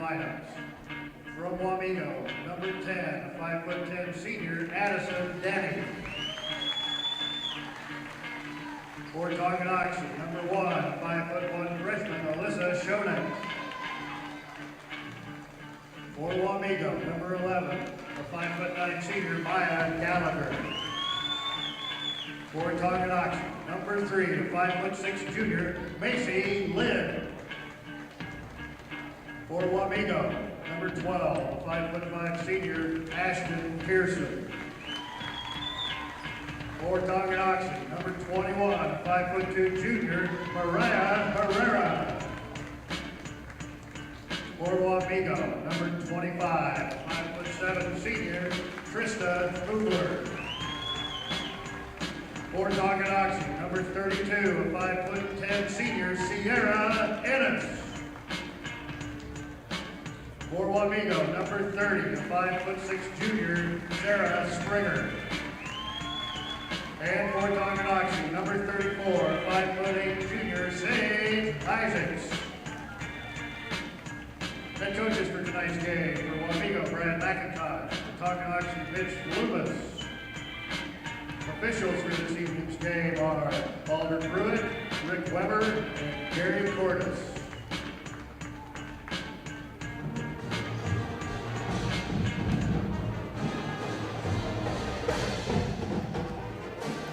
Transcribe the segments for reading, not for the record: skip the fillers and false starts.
lineups. From Wamego, number 10, 5'10" senior, Addison Denny. For Tonganoxie, number 1, 5'1" freshman, Alyssa Shonen. For Wamego, number 11, a 5'9" senior, Maya Gallagher. For Tonganoxie, number 3, a 5'6" junior, Macy Lynn. For Wamego, number 12, a 5'5" senior, Ashton Pearson. For Tonganoxie, number 21, a 5'2" junior, Mariah Herrera. For Wamego, number 25, 5'7" senior, Trista Hubler. For Tonganoxie, number 32, a 5'10" senior, Sierra Ennis. For Wamego, number 30, a 5'6" junior, Sarah Springer. And for Tonganoxie, number 34, a 5'8" junior, Sage Isaacs. Head coaches for tonight's game, for Wamego, Brad McIntosh. For Tonganoxie, Mitch Loomis. Officials for this evening's game are Alder Pruitt, Rick Weber, and Gary Cordes.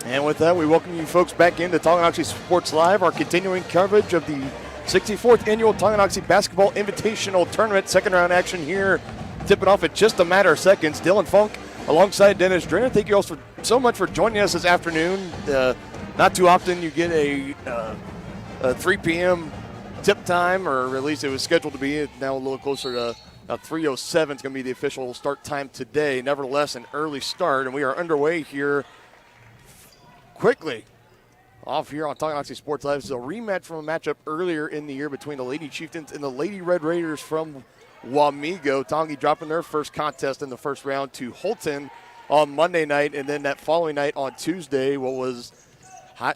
And with that, we welcome you folks back into Tonganoxie Sports Live, our continuing coverage of the 64th Annual Tonganoxie Basketball Invitational Tournament. Second round action here, tipping off at just a matter of seconds. Dylan Funk alongside Dennis Drenner. Thank you all so much for joining us this afternoon. Not too often you get a 3 p.m. tip time, or at least it was scheduled to be. It's now a little closer to 3:07 is going to be the official start time today. Nevertheless, an early start, and we are underway here quickly off here on Tonganoxie Sports Live. This is a rematch from a matchup earlier in the year between the Lady Chieftains and the Lady Red Raiders from Wamego. Tongi dropping their first contest in the first round to Holton on Monday night, and then that following night on Tuesday, what was a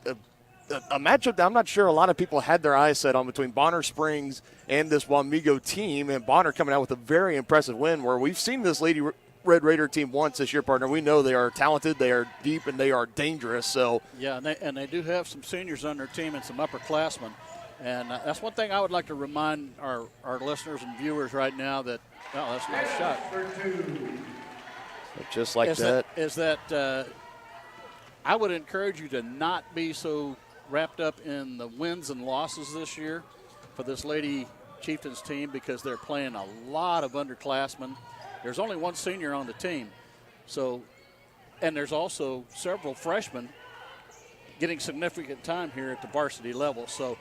matchup that I'm not sure a lot of people had their eyes set on between Bonner Springs and this Wamego team, and Bonner coming out with a very impressive win, where we've seen this Lady Red Raider team once this year, partner. We know they are talented, they are deep, and they are dangerous. So yeah, and they do have some seniors on their team and some upperclassmen. And that's one thing I would like to remind our listeners and viewers right now that, well, that's a nice shot. Just like that. I would encourage you to not be so wrapped up in the wins and losses this year for this Lady Chieftains team, because they're playing a lot of underclassmen. There's only one senior on the team. So, and there's also several freshmen getting significant time here at the varsity level. So,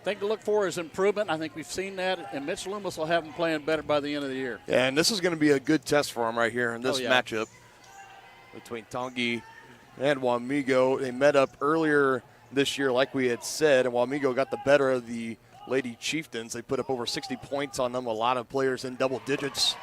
thing to look for is improvement. I think we've seen that, and Mitch Loomis will have them playing better by the end of the year. Yeah, and this is going to be a good test for them right here in this matchup between Tongi and Wamego. They met up earlier this year, like we had said, and Wamego got the better of the Lady Chieftains. They put up over 60 points on them, a lot of players in double digits,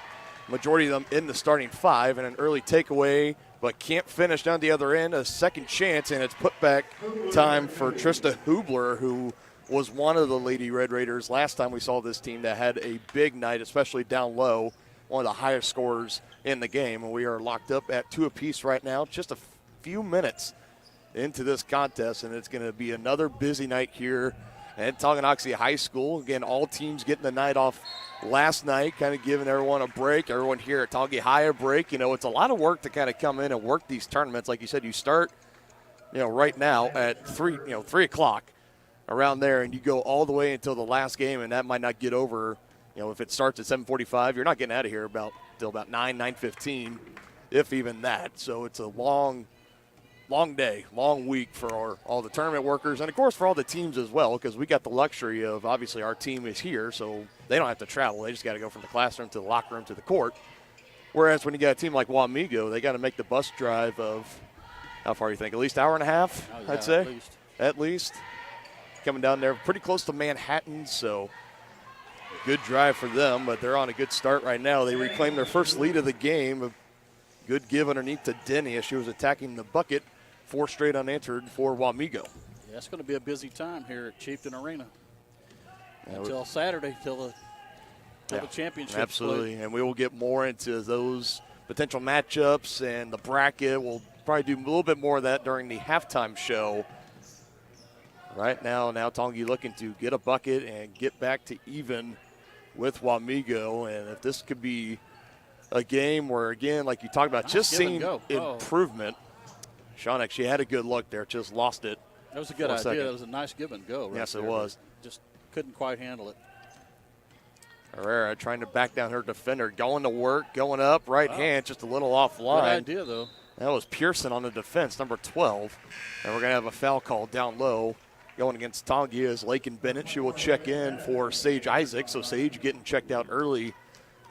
majority of them in the starting five, and an early takeaway, but can't finish down the other end. A second chance, and it's put back time for Trista Hubler, who was one of the Lady Red Raiders last time we saw this team that had a big night, especially down low, one of the highest scorers in the game. And we are locked up at 2 apiece right now, just a few minutes into this contest, and it's going to be another busy night here at Tonganoxie High School. Again, all teams getting the night off last night, kind of giving everyone a break, everyone here at Tongi High a break. You know, it's a lot of work to kind of come in and work these tournaments. Like you said, you start, right now at 3 o'clock around there, and you go all the way until the last game, and that might not get over, if it starts at 7:45, you're not getting out of here till about 9:15, if even that. So it's a long day, long week for all the tournament workers, and of course for all the teams as well, because we got the luxury of, obviously our team is here, so they don't have to travel. They just got to go from the classroom to the locker room to the court. Whereas when you got a team like Wamego, they got to make the bus drive of, how far you think, at least hour and a half, I'd say? At least. Coming down there pretty close to Manhattan, so good drive for them, but they're on a good start right now. They reclaim their first lead of the game. A good give underneath to Denny as she was attacking the bucket. 4 straight unanswered for Wamego. Yeah, it's going to be a busy time here at Chieftain Arena until Saturday, till the of a championship. Absolutely, and we will get more into those potential matchups and the bracket. We'll probably do a little bit more of that during the halftime show. Right now Tonganoxie looking to get a bucket and get back to even with Wamego. And if this could be a game where, again, like you talked about, just seeing improvement. Shawneck, she had a good look there, just lost it. That was a good idea. That was a nice give and go. Right yes, there. It was. Just couldn't quite handle it. Herrera trying to back down her defender, going to work, going up, right hand, just a little offline. Good idea, though. That was Pearson on the defense, number 12. And we're going to have a foul call down low going against Tonganoxie as Lakin Bennett. She will check in for Sage Isaac. So Sage getting checked out early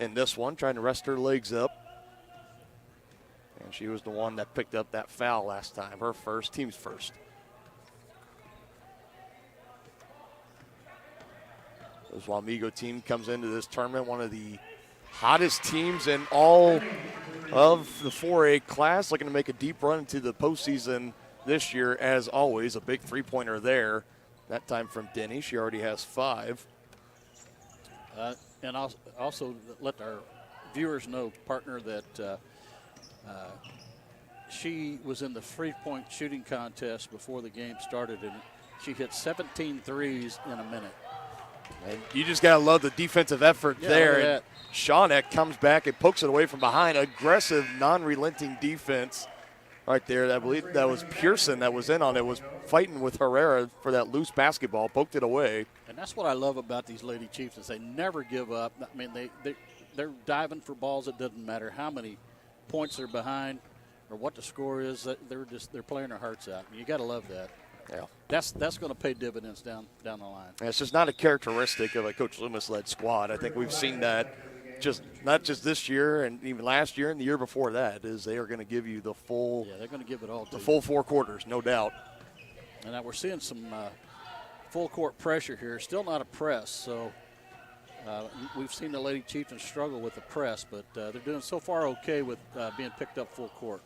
in this one, trying to rest her legs up. And she was the one that picked up that foul last time, her first, team's first. This Wamego team comes into this tournament, one of the hottest teams in all of the 4A class, looking to make a deep run into the postseason this year, as always. A big three-pointer there, that time from Denny. She already has 5. And also let our viewers know, partner, that she was in the three-point shooting contest before the game started, and she hit 17 threes in a minute. And you just got to love the defensive effort there. And Shawneck comes back and pokes it away from behind. Aggressive, non-relenting defense right there. I believe that was Pearson that was in on it, was fighting with Herrera for that loose basketball, poked it away. And that's what I love about these Lady Chieftains. They never give up. I mean, they're diving for balls. It doesn't matter how many points they're behind or what the score is. They're playing their hearts out. And you got to love that. Yeah, that's going to pay dividends down the line. And it's just not a characteristic of a Coach Loomis-led squad. I think we've seen that not just this year and even last year and the year before that, is they are going to give you the full. Yeah, they're going to give it all. The full 4 quarters, no doubt. And now we're seeing some full court pressure here. Still not a press, so we've seen the Lady Chieftains struggle with the press, but they're doing so far okay with being picked up full court.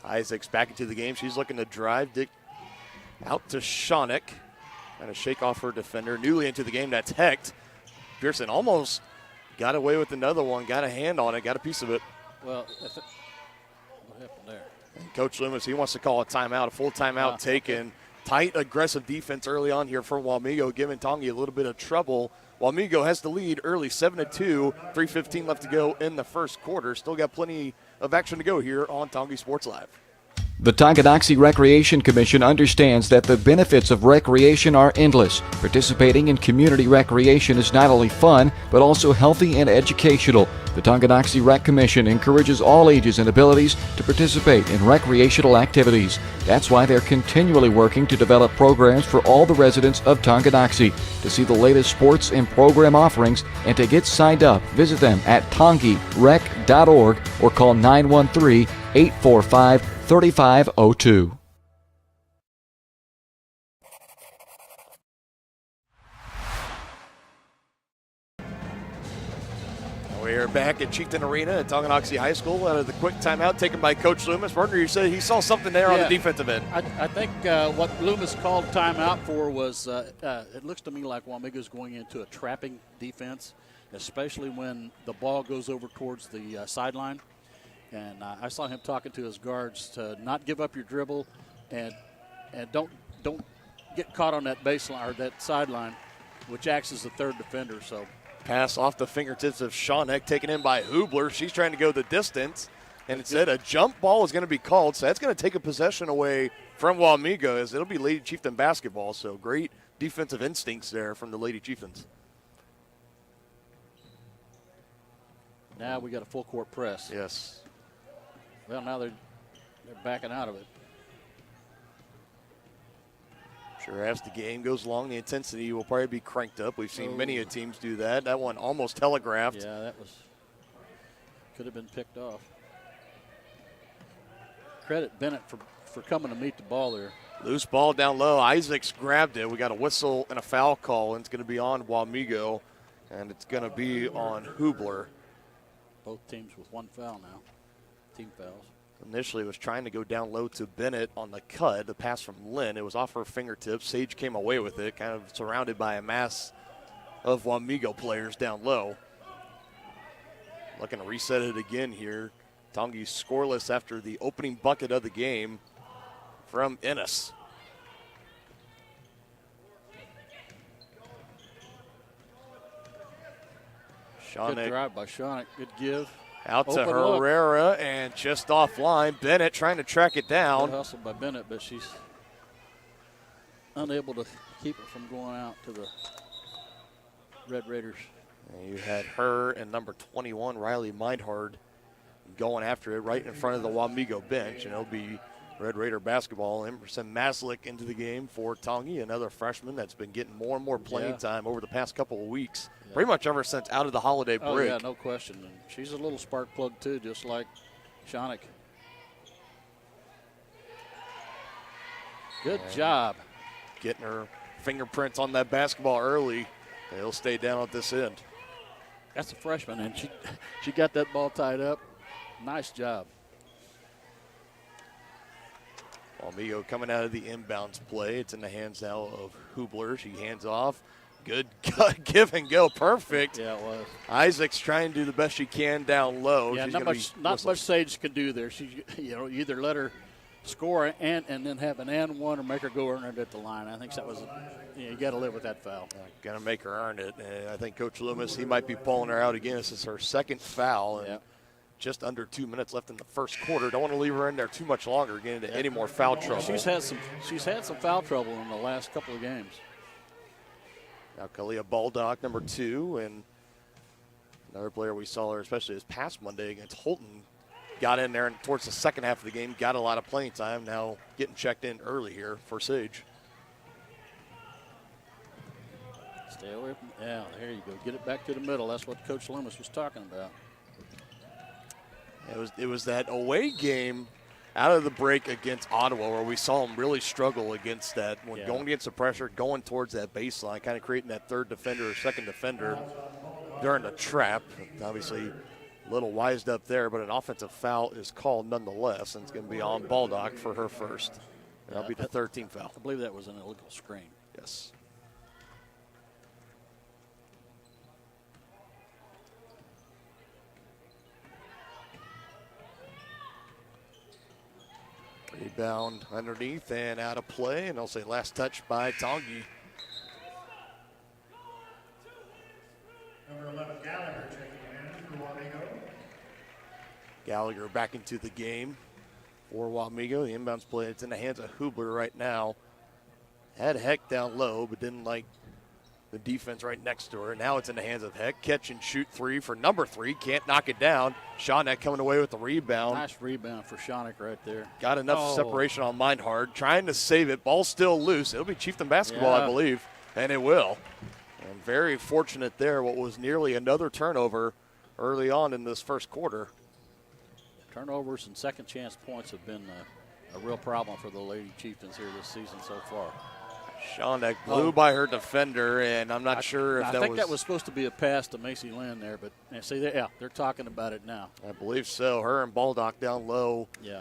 Isaac's back into the game. She's looking to drive out to Shawneck. Trying to shake off her defender. Newly into the game, that's Hecht. Pearson almost got away with another one, got a hand on it, got a piece of it. Well, what happened there? And Coach Loomis, he wants to call a timeout, a full timeout taken. Tight, aggressive defense early on here from Wamego, giving Tonganoxie a little bit of trouble. Wamego has the lead early, 7-2, 3:15 left to go in the first quarter. Still got plenty of action to go here on Tonganoxie Sports Live. The Tonganoxie Recreation Commission understands that the benefits of recreation are endless. Participating in community recreation is not only fun, but also healthy and educational. The Tonganoxie Rec Commission encourages all ages and abilities to participate in recreational activities. That's why they're continually working to develop programs for all the residents of Tonganoxie. To see the latest sports and program offerings and to get signed up, visit them at tongierec.org or call 913-845-3502. We are back at Chieftain Arena at Tonganoxie High School out of the quick timeout taken by Coach Loomis. Partner, you said he saw something there on the defensive end. I think what Loomis called timeout for was it looks to me like Wamego's going into a trapping defense, especially when the ball goes over towards the sideline. And I saw him talking to his guards to not give up your dribble and don't get caught on that baseline or that sideline, which acts as the third defender. So. Pass off the fingertips of Shawneck, taken in by Hubler. She's trying to go the distance, and instead a jump ball is going to be called, so that's going to take a possession away from Wamego, as it'll be Lady Chieftain basketball. So great defensive instincts there from the Lady Chieftains. Now we got a full court press. Yes. Well, now they're backing out of it. Sure, as the game goes along, the intensity will probably be cranked up. We've seen many teams do that. That one almost telegraphed. Yeah, that could have been picked off. Credit Bennett for coming to meet the ball there. Loose ball down low. Isaacs grabbed it. We got a whistle and a foul call, and it's going to be on Wamego, and it's going to be on Hubler. Both teams with one foul now. Team fouls. Initially was trying to go down low to Bennett on the cut. The pass from Lynn, it was off her fingertips. Sage came away with it, kind of surrounded by a mass of Wamego players down low. Looking to reset it again here. Tonganoxie scoreless after the opening bucket of the game from Ennis. Good drive by Shawnick. Good give. Out to Open look. Herrera and just offline. Bennett trying to track it down. Good hustle by Bennett, but she's unable to keep it from going out to the Red Raiders. And you had her and number 21, Riley Mindhard, going after it right in front of the Wamego bench. And it'll be Red Raider basketball. Emerson Maslick into the game for Tonganoxie, another freshman that's been getting more and more playing time over the past couple of weeks. Yeah. Pretty much ever since out of the holiday break. Oh, yeah, no question. And she's a little spark plug, too, just like Shawnick. Good job. Getting her fingerprints on that basketball early. He'll stay down at this end. That's a freshman, and she got that ball tied up. Nice job. Wamego coming out of the inbounds play. It's in the hands now of Hubler. She hands off. Good give and go. Perfect. Yeah, it was. Isaac's trying to do the best she can down low. Yeah, She's not much Sage can do there. She, you either let her score and then have an and one or make her go earn it at the line. I think that was, you got to live with that foul. Going to make her earn it. And I think Coach Loomis, he might be pulling her out again. This is her second foul. And just under 2 minutes left in the first quarter. Don't want to leave her in there too much longer, get into any more foul trouble. She's had some foul trouble in the last couple of games. Now Kalia Baldock, number 2, and another player we saw her, especially this past Monday against Holton, got in there and towards the second half of the game, got a lot of playing time. Now getting checked in early here for Sage. Stay away from, there you go. Get it back to the middle. That's what Coach Loomis was talking about. It was that away game out of the break against Ottawa where we saw them really struggle against that when going against the pressure, going towards that baseline, kind of creating that third defender or second defender during the trap. Obviously a little wised up there, but an offensive foul is called nonetheless, and it's going to be on Baldock for her first. That'll be the 13th foul. I believe that was an illegal screen. Yes. Rebound underneath and out of play, and I'll say last touch by Tonganoxie. Number 11, Gallagher checking in for Wamego. Gallagher back into the game for Wamego. The inbounds play, it's in the hands of Hubler right now. Had Heck down low, but didn't like the defense right next to her. Now it's in the hands of Heck. Catch and shoot 3 for number 3. Can't knock it down. Shawnick coming away with the rebound. Nice rebound for Shawnick right there. Got enough separation on Mindhard. Trying to save it. Ball still loose. It'll be Chieftain basketball, I believe, and it will. And very fortunate there. What was nearly another turnover early on in this first quarter. Turnovers and second chance points have been a real problem for the Lady Chieftains here this season so far. Shawnick blew by her defender, and I'm not sure if that was... I think that was supposed to be a pass to Macy Lynn there, but see, they're talking about it now. I believe so. Her and Baldock down low. Yeah.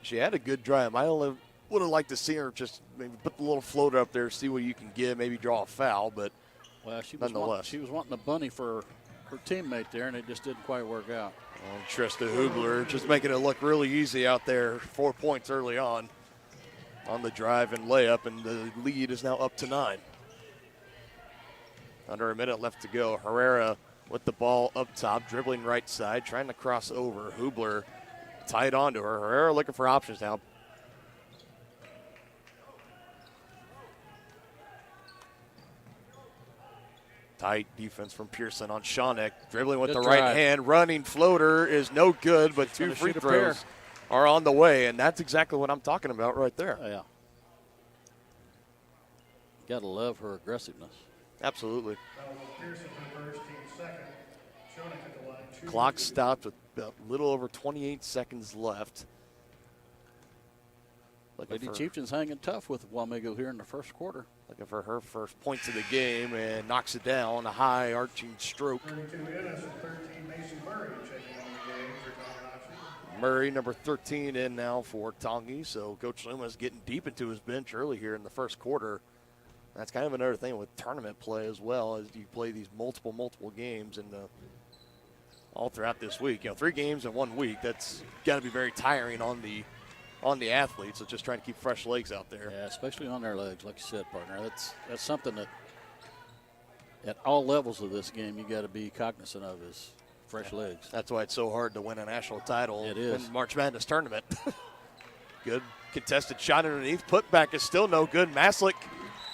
She had a good drive. I would have liked to see her just maybe put the little floater up there, see what you can get, maybe draw a foul, but nonetheless. She was wanting the bunny for her teammate there, and it just didn't quite work out. And Trista Hubler just making it look really easy out there. 4 points early on the drive and layup, and the lead is now up to 9. Under a minute left to go. Herrera with the ball up top, dribbling right side, trying to cross over. Hubler tied onto her. Herrera looking for options now. Tight defense from Pearson on Shawnick. Dribbling with the right hand. Running floater is no good, but 2 free throws are on the way, and that's exactly what I'm talking about right there. Yeah. Got to love her aggressiveness. Absolutely. Pearson for the first, team second. Shawnick at the line. Clock stopped with a little over 28 seconds left. Lady Chieftains hanging tough with Wamego here in the first quarter. Looking for her first points of the game and knocks it down, a high arching stroke. 32 Ennis and 13 Macy Murray checking on the game for Tonganoxie. Murray, number 13, in now for Tonganoxie. So Coach Loomis getting deep into his bench early here in the first quarter. That's kind of another thing with tournament play as well, as you play these multiple games and all throughout this week. 3 games in 1 week, that's got to be very tiring on the athletes. So just trying to keep fresh legs out there. Yeah, especially on their legs, like you said, partner. That's something that at all levels of this game you got to be cognizant of is fresh legs. That's why it's so hard to win a national title in March Madness tournament. Good contested shot underneath. Putback is still no good. Maslick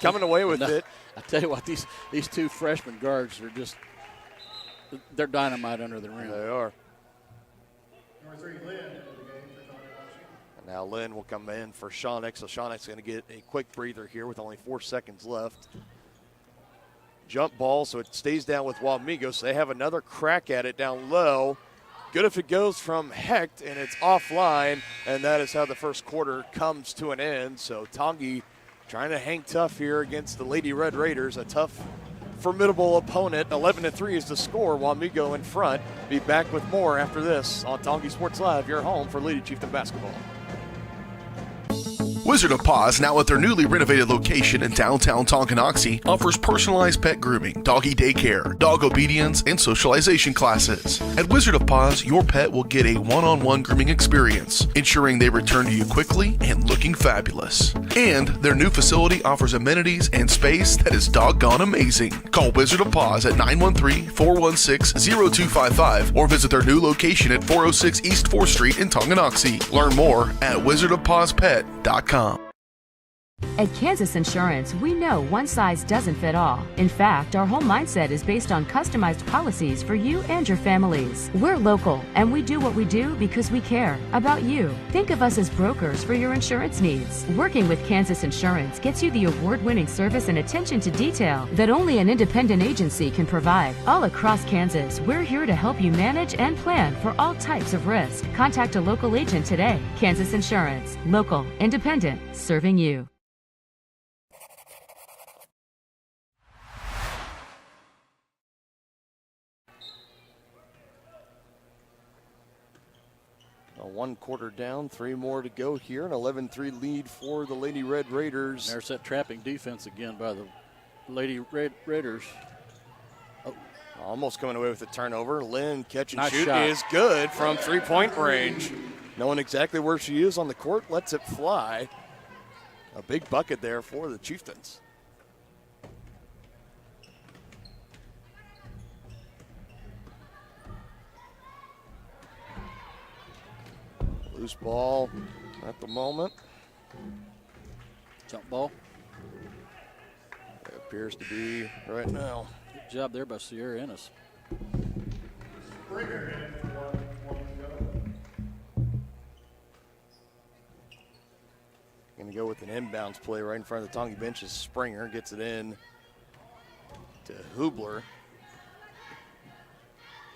coming away with it. I tell you what, these 2 freshman guards are they're dynamite under the rim. They are. Number 3, Lynn, into the game for Tonganoxie. And now Lynn will come in for Shawnick. So Shawnick's going to get a quick breather here with only 4 seconds left. Jump ball, so it stays down with Wamego. So they have another crack at it down low. Good if it goes from Hecht, and it's offline. And that is how the first quarter comes to an end. So Tongi trying to hang tough here against the Lady Red Raiders, a tough, formidable opponent. 11-3 is the score. Wamego in front. Be back with more after this on Tongi Sports Live, your home for Lady Chieftain basketball. Wizard of Paws, now at their newly renovated location in downtown Tonganoxie, offers personalized pet grooming, doggy daycare, dog obedience, and socialization classes. At Wizard of Paws, your pet will get a one-on-one grooming experience, ensuring they return to you quickly and looking fabulous. And their new facility offers amenities and space that is doggone amazing. Call Wizard of Paws at 913-416-0255 or visit their new location at 406 East 4th Street in Tonganoxie. Learn more at wizardofpawspet.com. At Kansas Insurance, we know one size doesn't fit all. In fact, our whole mindset is based on customized policies for you and your families. We're local, and we do what we do because we care about you. Think of us as brokers for your insurance needs. Working with Kansas Insurance gets you the award-winning service and attention to detail that only an independent agency can provide. All across Kansas, we're here to help you manage and plan for all types of risk. Contact a local agent today. Kansas Insurance. Local, independent, serving you. A 1 quarter down, 3 more to go here. An 11-3 lead for the Lady Red Raiders. And there's that trapping defense again by the Lady Raiders. Oh. Almost coming away with a turnover. Lynn catch and Nice shoot shot. is good from 3-point range. Knowing exactly where she is on the court, lets it fly. A big bucket there for the Chieftains. Loose ball at the moment. Jump ball. It appears to be right now. Good job there by Sierra Ennis. Springer in for Wamego. Going to go with an inbounds play right in front of the Tongi bench as Springer gets it in to Hubler.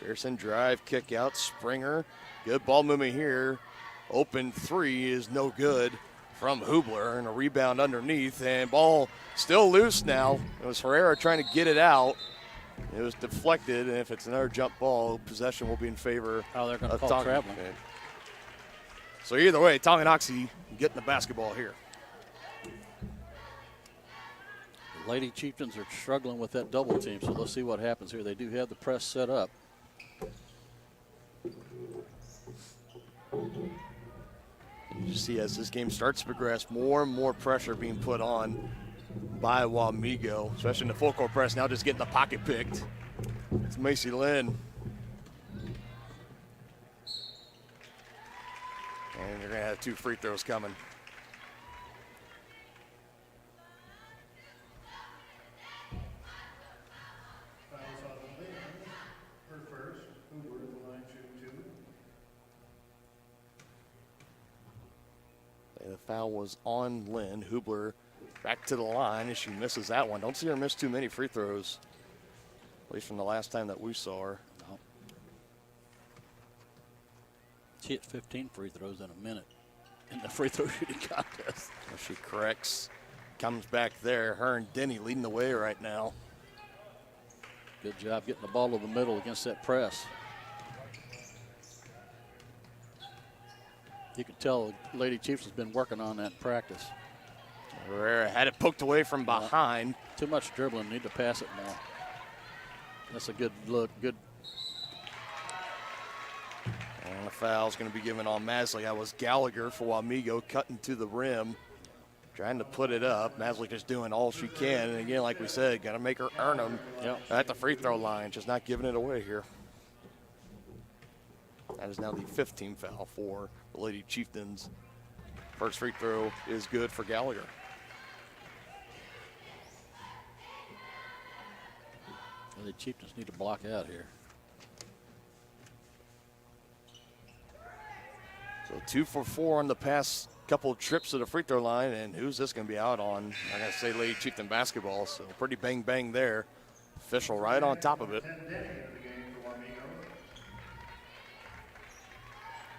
Pearson drive, kick out, Springer. Good ball movement here. Open 3 is no good from Hubler, and a rebound underneath, and ball still loose now. It was Herrera trying to get it out. It was deflected, and if it's another jump ball, possession will be in favor They're going to of call traveling. So either way, Tonganoxie getting the basketball here. The Lady Chieftains are struggling with that double team, so let's see what happens here. They do have the press set up. You see as this game starts to progress, more and more pressure being put on by Wamego, especially in the full court press, now just getting the pocket picked. It's Macy Lynn. And you're going to have 2 free throws coming. Fouls on Lynn. Her first. Hoover at the line shooting 2. The foul was on Lynn. Hubler back to the line as she misses that one. Don't see her miss too many free throws, at least from the last time that we saw her. No. She hit 15 free throws in a minute in the free throw shooting contest. She corrects, comes back there. Her and Denny leading the way right now. Good job getting the ball to the middle against that press. You can tell Lady Chiefs has been working on that in practice. Herrera had it poked away from behind. Too much dribbling. Need to pass it more. That's a good look. Good. And the foul's going to be given on Masley. That was Gallagher for Wamego cutting to the rim, trying to put it up. Masley just doing all she can. And again, like we said, got to make her earn them at the free throw line. Just not giving it away here. That is now the 5th team foul for the Lady Chieftains. First free throw is good for Gallagher. Well, the Chieftains need to block out here. So 2 for 4 on the past couple of trips to the free throw line. And who's this going to be out on? I got to say Lady Chieftain basketball. So pretty bang bang there. Official right on top of it.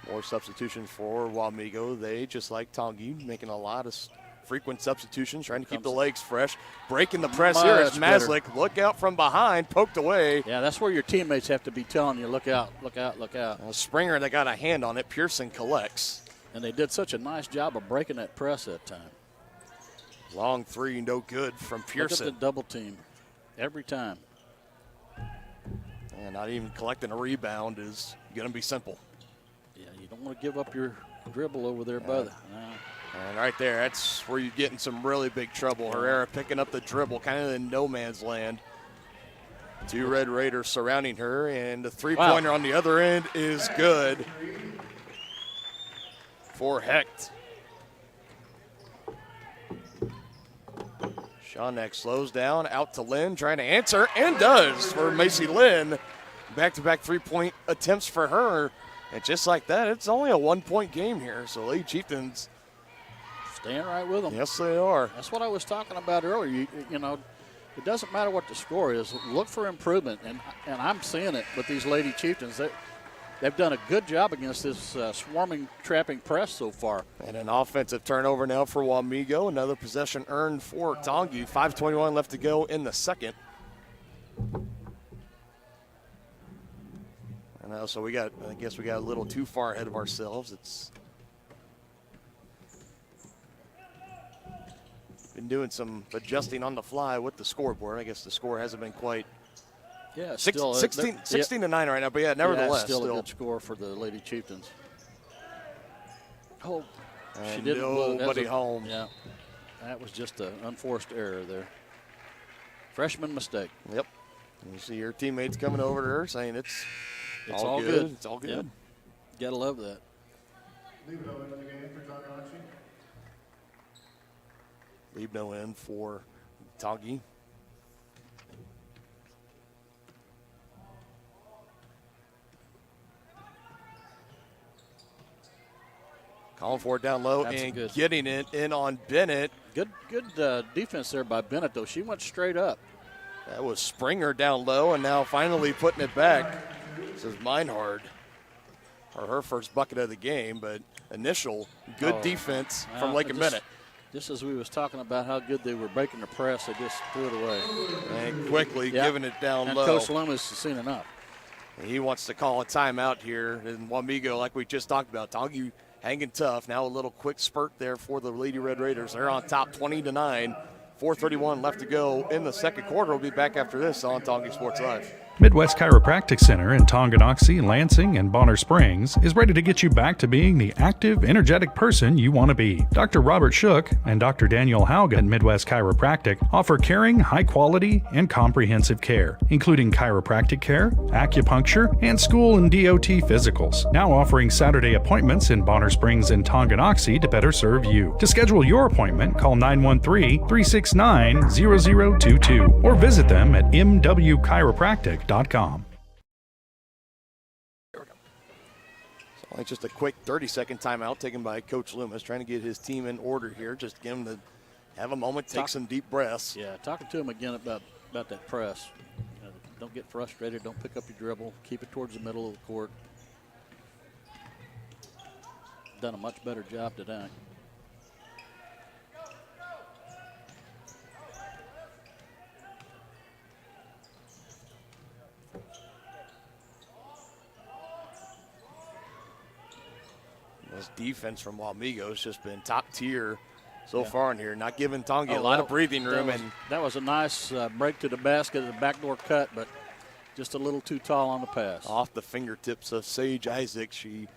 More substitutions for Wamego. They, just like Tongi, making a lot of frequent substitutions, trying to keep the legs fresh. Breaking the press here is Maslick. Look out from behind, poked away. Yeah, that's where your teammates have to be telling you, look out, look out, look out. Springer, they got a hand on it. Pearson collects. And they did such a nice job of breaking that press that time. Long three, no good from Pearson. Look at the double team every time. And not even collecting a rebound is going to be simple. Yeah, you don't want to give up your dribble over there, brother. No. And right there, that's where you get in some really big trouble. Herrera picking up the dribble, kind of in no man's land. 2 Red Raiders surrounding her, and the three-pointer on the other end is good for Hecht. Shawneck slows down, out to Lynn, trying to answer, and does for Macy Lynn. Back-to-back three-point attempts for her. And just like that, it's only a 1-point game here. So Lady Chieftains staying right with them. Yes, they are. That's what I was talking about earlier. You know, it doesn't matter what the score is. Look for improvement, and I'm seeing it with these Lady Chieftains. They've done a good job against this swarming, trapping press so far. And an offensive turnover now for Wamego. Another possession earned for Tongi. 5:21 left to go in the second. So I guess we got a little too far ahead of ourselves. It's been doing some adjusting on the fly with the scoreboard. I guess the score hasn't been quite. Yeah, 16 to 9 right now, but yeah, nevertheless. Still a good score for the Lady Chieftains. Oh, and she didn't. Nobody home. Yeah, that was just an unforced error there. Freshman mistake. Yep. You see your teammates coming over to her saying it's all good. It's all good. Yep. Gotta love that. Libno into the game for Tonganoxie. Libno in for Tongi. Calling for it down low and getting it in on Bennett. Good defense there by Bennett, though. She went straight up. That was Springer down low, and now finally putting it back. This is Meinhard, or her first bucket of the game, but initial good defense from Lake and Bennett. Just as we was talking about how good they were breaking the press, they just threw it away. And quickly giving it down low. Coach Loomis has seen enough. He wants to call a timeout here. And Wamego, like we just talked about, Tongi hanging tough. Now a little quick spurt there for the Lady Red Raiders. They're on top 20-9. 4:31 left to go in the second quarter. We'll be back after this on Tongi Sports Live. Midwest Chiropractic Center in Tonganoxie, Lansing, and Bonner Springs is ready to get you back to being the active, energetic person you want to be. Dr. Robert Shook and Dr. Daniel Hauga at Midwest Chiropractic offer caring, high-quality, and comprehensive care, including chiropractic care, acupuncture, and school and DOT physicals. Now offering Saturday appointments in Bonner Springs and Tonganoxie to better serve you. To schedule your appointment, call 913-369-0022 or visit them at mwchiropractic.com. There we go. So only just a quick 30-second timeout taken by Coach Loomis, trying to get his team in order here. Just get him to have a moment, take some deep breaths. Yeah, talking to him again about that press. Don't get frustrated. Don't pick up your dribble. Keep it towards the middle of the court. Done a much better job today. This defense from Wamego has just been top tier so far in here, not giving Tongi a lot of breathing room. That was a nice break to the basket, a backdoor cut, but just a little too tall on the pass. Off the fingertips of Sage Isaac. She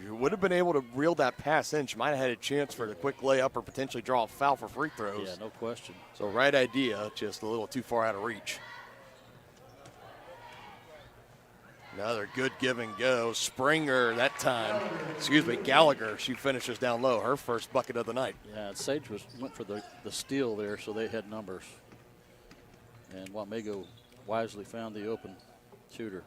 would have been able to reel that pass in. She might have had a chance for the quick layup or potentially draw a foul for free throws. Yeah, no question. So right idea, just a little too far out of reach. Another good give and go. Springer that time. Gallagher. She finishes down low. Her first bucket of the night. Yeah, Sage went for the steal there, so they had numbers. And Wamego wisely found the open shooter.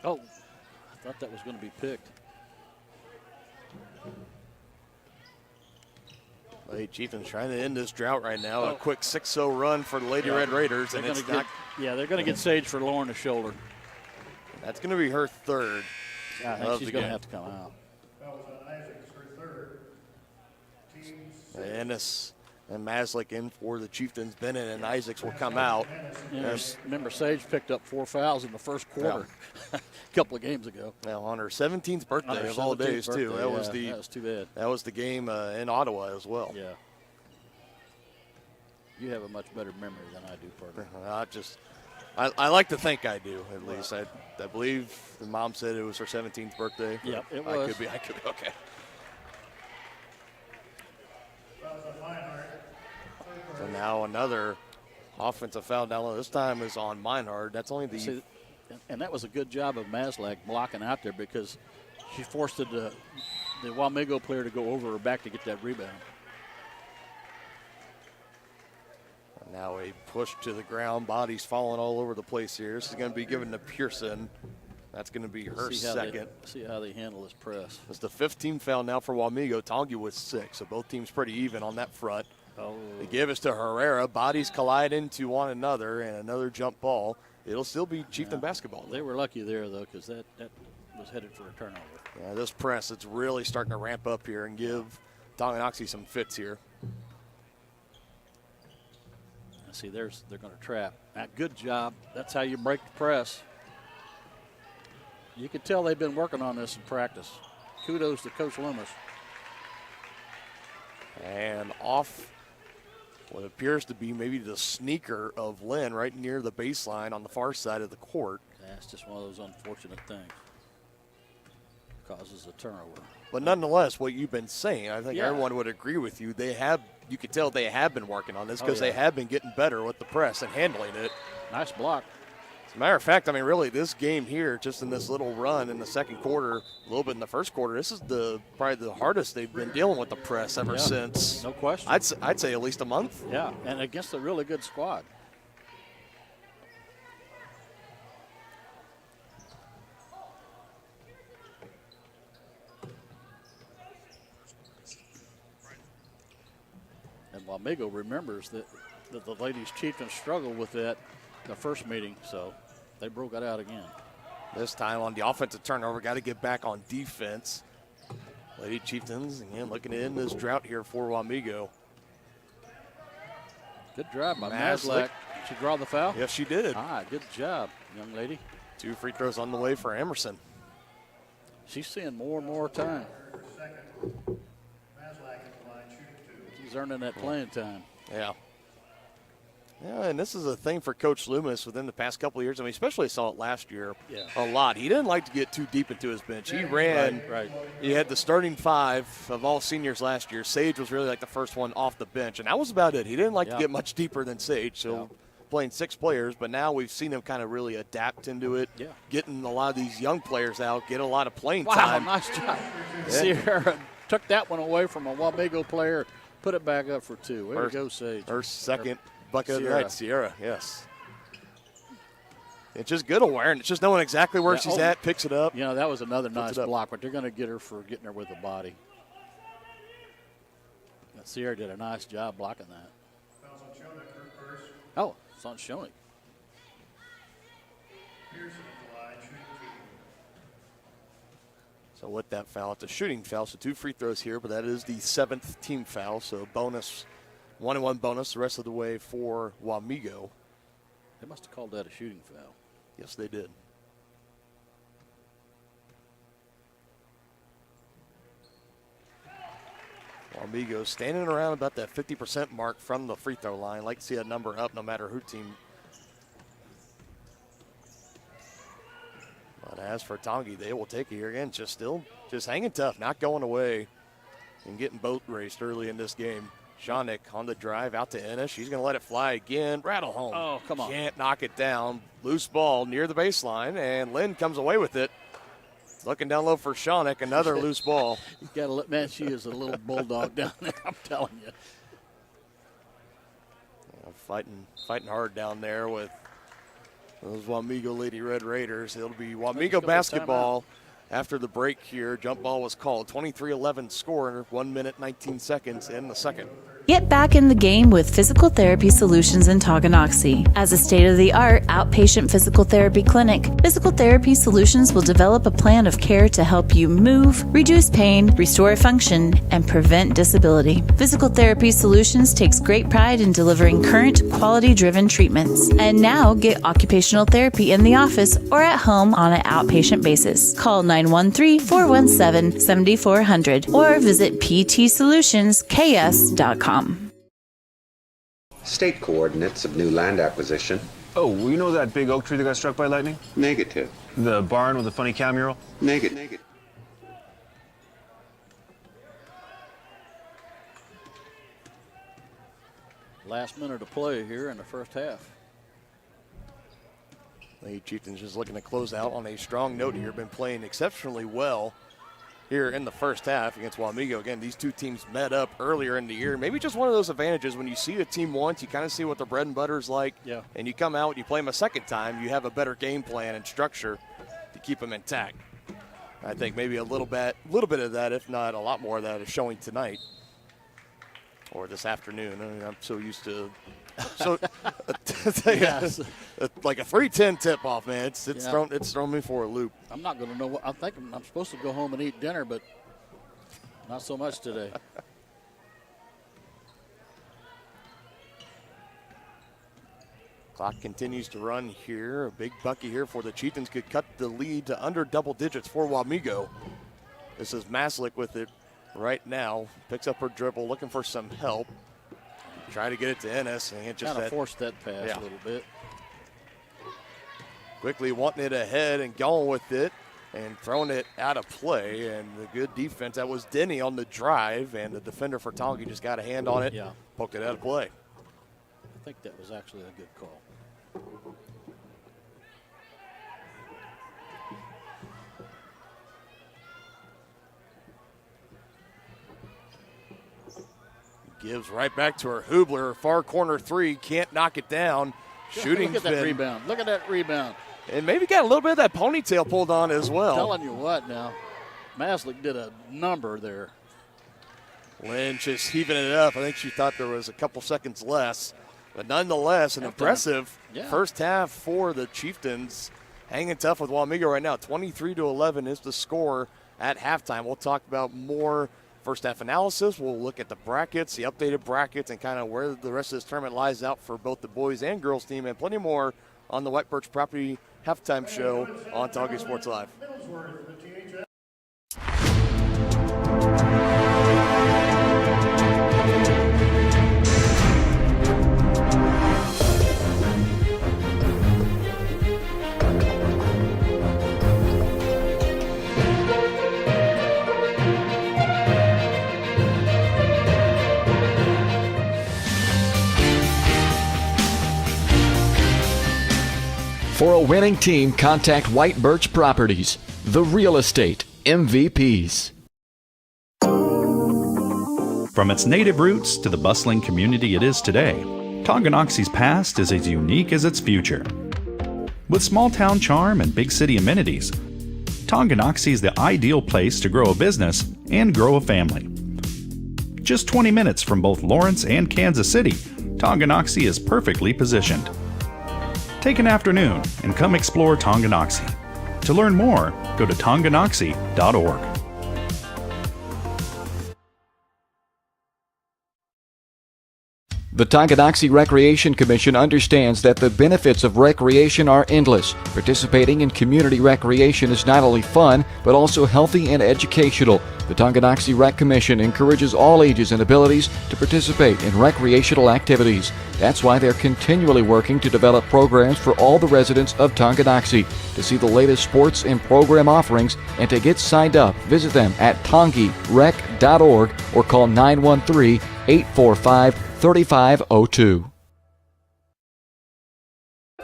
Oh, I thought that was going to be picked. Lady Chieftains trying to end this drought right now. A quick 6-0 run for the Lady Red Raiders, and it's not. Yeah, they're going to get Sage for lowering the shoulder. That's going to be her third. I think she's going to have to come out. That was on Isaacs, her third. Teams. Ennis and Maslick in for the Chieftains. Bennett and Isaacs will come out. Yeah, remember, Sage picked up 4 fouls in the first quarter a couple of games ago. Now on her 17th birthday of all days, too. That was too bad. That was the game in Ottawa as well. Yeah. You have a much better memory than I do, partner. I like to think I do, at least. I believe the mom said it was her 17th birthday. Yep, it was. I could be, okay. So now another offensive foul down low. This time is on Meinhard. That's only the. And that was a good job of Maslak blocking out there because she forced the Wamego player to go over her back to get that rebound. Now a push to the ground. Bodies falling all over the place here. This is going to be given to Pearson. That's going to be her second. See how they handle this press. It's the 15th foul now for Wamego. Tongi with 6, so both teams pretty even on that front. Oh. They give us to Herrera. Bodies collide into one another, and another jump ball. It'll still be Chieftain basketball. They were lucky there, though, because that was headed for a turnover. Yeah, this press, it's really starting to ramp up here and give Tonganoxie some fits here. See, they're going to trap. Good job. That's how you break the press. You can tell they've been working on this in practice. Kudos to Coach Loomis. And off what appears to be maybe the sneaker of Lynn right near the baseline on the far side of the court. That's just one of those unfortunate things. Causes a turnover. But nonetheless, what you've been saying, I think everyone would agree with you. You could tell they have been working on this because they have been getting better with the press and handling it. Nice block. As a matter of fact, I mean, really, this game here, just in this little run in the second quarter, a little bit in the first quarter, this is probably the hardest they've been dealing with the press ever since. No question. I'd say at least a month. Yeah, and against a really good squad. And Wamego remembers that the ladies' Chieftains struggled with that the first meeting, so they broke it out again. This time on the offensive turnover, got to get back on defense. Lady Chieftains, again, looking to end this drought here for Wamego. Good drive by Maslak. She draw the foul? Yes, she did. Good job, young lady. 2 free throws on the way for Emerson. She's seeing more and more time. She's earning that playing time. Yeah. Yeah, and this is a thing for Coach Loomis within the past couple of years. I mean, especially saw it last year a lot. He didn't like to get too deep into his bench. He ran. Right. He had the starting 5 of all seniors last year. Sage was really like the first one off the bench, and that was about it. He didn't like to get much deeper than Sage, so playing 6 players. But now we've seen him kind of really adapt into it, getting a lot of these young players out, get a lot of playing time. Wow, nice job. Sierra took that one away from a Wamego player, put it back up for 2. Way to go, Sage. Her second bucket of the night, Sierra, yes. It's just good awareness. Just knowing exactly where she's at, picks it up. You know, that was another nice block, but they're going to get her for getting her with the body. And Sierra did a nice job blocking that. Oh, it's on Shonik. So with that foul, it's a shooting foul, so 2 free throws here, but that is the 7th team foul, so bonus. 1-1 bonus the rest of the way for Wamego. They must have called that a shooting foul. Yes, they did. Wamego standing around about that 50% mark from the free throw line. Like to see that number up no matter who team. But as for Tongi, they will take it here again. Just hanging tough, not going away and getting boat raced early in this game. Shanik on the drive out to Ennis. She's going to let it fly again. Rattle home. Oh, come on. Can't knock it down. Loose ball near the baseline, and Lynn comes away with it. Looking down low for Shanik, another loose ball. You got to let, man, she is a little bulldog down there, I'm telling you. Fighting hard down there with those Wamego Lady Red Raiders. It'll be Wamego basketball after the break here. Jump ball was called. 23-11 score, 1 minute, 19 seconds in the second. Get back in the game with Physical Therapy Solutions in Tonganoxie. As a state-of-the-art outpatient physical therapy clinic, Physical Therapy Solutions will develop a plan of care to help you move, reduce pain, restore function, and prevent disability. Physical Therapy Solutions takes great pride in delivering current, quality-driven treatments. And now get occupational therapy in the office or at home on an outpatient basis. Call 913-417-7400 or visit ptsolutionsks.com. State coordinates of new land acquisition. Oh, you know that big oak tree that got struck by lightning? Negative. The barn with the funny cow mural? Negative. Last minute of play here in the first half. The Chieftains just looking to close out on a strong note here. Been playing exceptionally well here in the first half against Wamego. Again, these two teams met up earlier in the year. Maybe just one of those advantages when you see a team once, you kind of see what the bread and butter is like. Yeah. And you come out, you play them a second time, you have a better game plan and structure to keep them intact. I think maybe a little bit of that, if not a lot more of that, is showing tonight or this afternoon. I mean, I'm so used to Yes. like a 3:10 tip-off, man. It's thrown me for a loop. I'm not going to know what I'm thinking. I'm supposed to go home and eat dinner, but not so much today. Clock continues to run here. A big bucket here for the Chieftains could cut the lead to under double digits for Wamego. This is Maslick with it right now. Picks up her dribble, looking for some help. Try to get it to Ennis, and it just kind of forced that pass a little bit. Quickly wanting it ahead and going with it and throwing it out of play. And the good defense, that was Denny on the drive, and the defender for Tongi just got a hand on it, poked it out of play. I think that was actually a good call. Gives right back to her Hubler, far corner three, can't knock it down. Shooting. Look at that rebound. Look at that rebound. And maybe got a little bit of that ponytail pulled on as well. I'm telling you what now, Maslick did a number there. Lynn just heaving it up. I think she thought there was a couple seconds less. But nonetheless, an impressive first half for the Chieftains. Hanging tough with Wamego right now. 23-11 is the score at halftime. We'll talk about more first half analysis. We'll look at the brackets, the updated brackets, and kind of where the rest of this tournament lies out for both the boys and girls team, and plenty more on the White Birch Property halftime show on Tongi Sports Live. For a winning team, contact White Birch Properties, the real estate MVPs. From its native roots to the bustling community it is today, Tonganoxie's past is as unique as its future. With small town charm and big city amenities, Tonganoxie is the ideal place to grow a business and grow a family. Just 20 minutes from both Lawrence and Kansas City, Tonganoxie is perfectly positioned. Take an afternoon and come explore Tonganoxie. To learn more, go to tonganoxie.org. The Tonganoxie Recreation Commission understands that the benefits of recreation are endless. Participating in community recreation is not only fun, but also healthy and educational. The Tonganoxie Rec Commission encourages all ages and abilities to participate in recreational activities. That's why they're continually working to develop programs for all the residents of Tonganoxie. To see the latest sports and program offerings and to get signed up, visit them at tongirec.org or call 913-845-3502.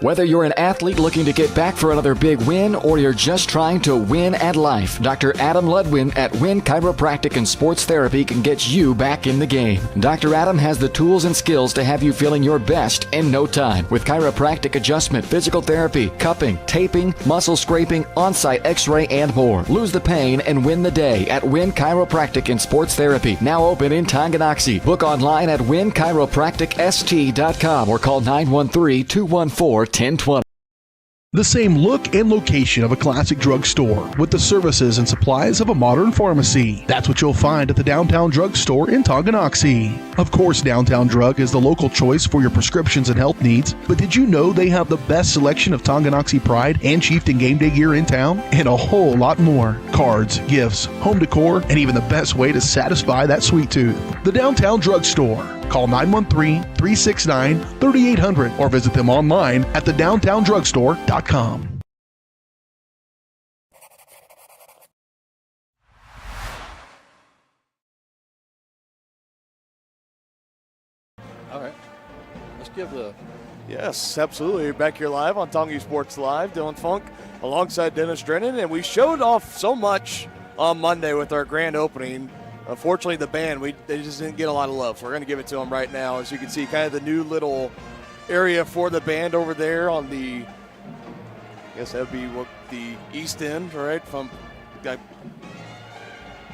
Whether you're an athlete looking to get back for another big win or you're just trying to win at life, Dr. Adam Ludwin at Win Chiropractic and Sports Therapy can get you back in the game. Dr. Adam has the tools and skills to have you feeling your best in no time. With chiropractic adjustment, physical therapy, cupping, taping, muscle scraping, on-site x-ray, and more. Lose the pain and win the day at Win Chiropractic and Sports Therapy. Now open in Tonganoxie. Book online at winchiropracticst.com or call 913-214-1020. The same look and location of a classic drugstore with the services and supplies of a modern pharmacy. That's what you'll find at the Downtown Drug Store in Tonganoxie. Of course, Downtown Drug is the local choice for your prescriptions and health needs, but did you know they have the best selection of Tonganoxie Pride and Chieftain game day gear in town? And a whole lot more. Cards, gifts, home decor, and even the best way to satisfy that sweet tooth. The Downtown Drug Store. Call 913-369-3800 or visit them online at thedowntowndrugstore.com. All right. Let's give the... Yes, absolutely. Back here live on Tongi Sports Live. Dylan Funk alongside Dennis Drennan. And we showed off so much on Monday with our grand opening. Unfortunately, the band, they just didn't get a lot of love. So we're going to give it to them right now. As you can see, kind of the new little area for the band over there on the, I guess that would be what the east end, right?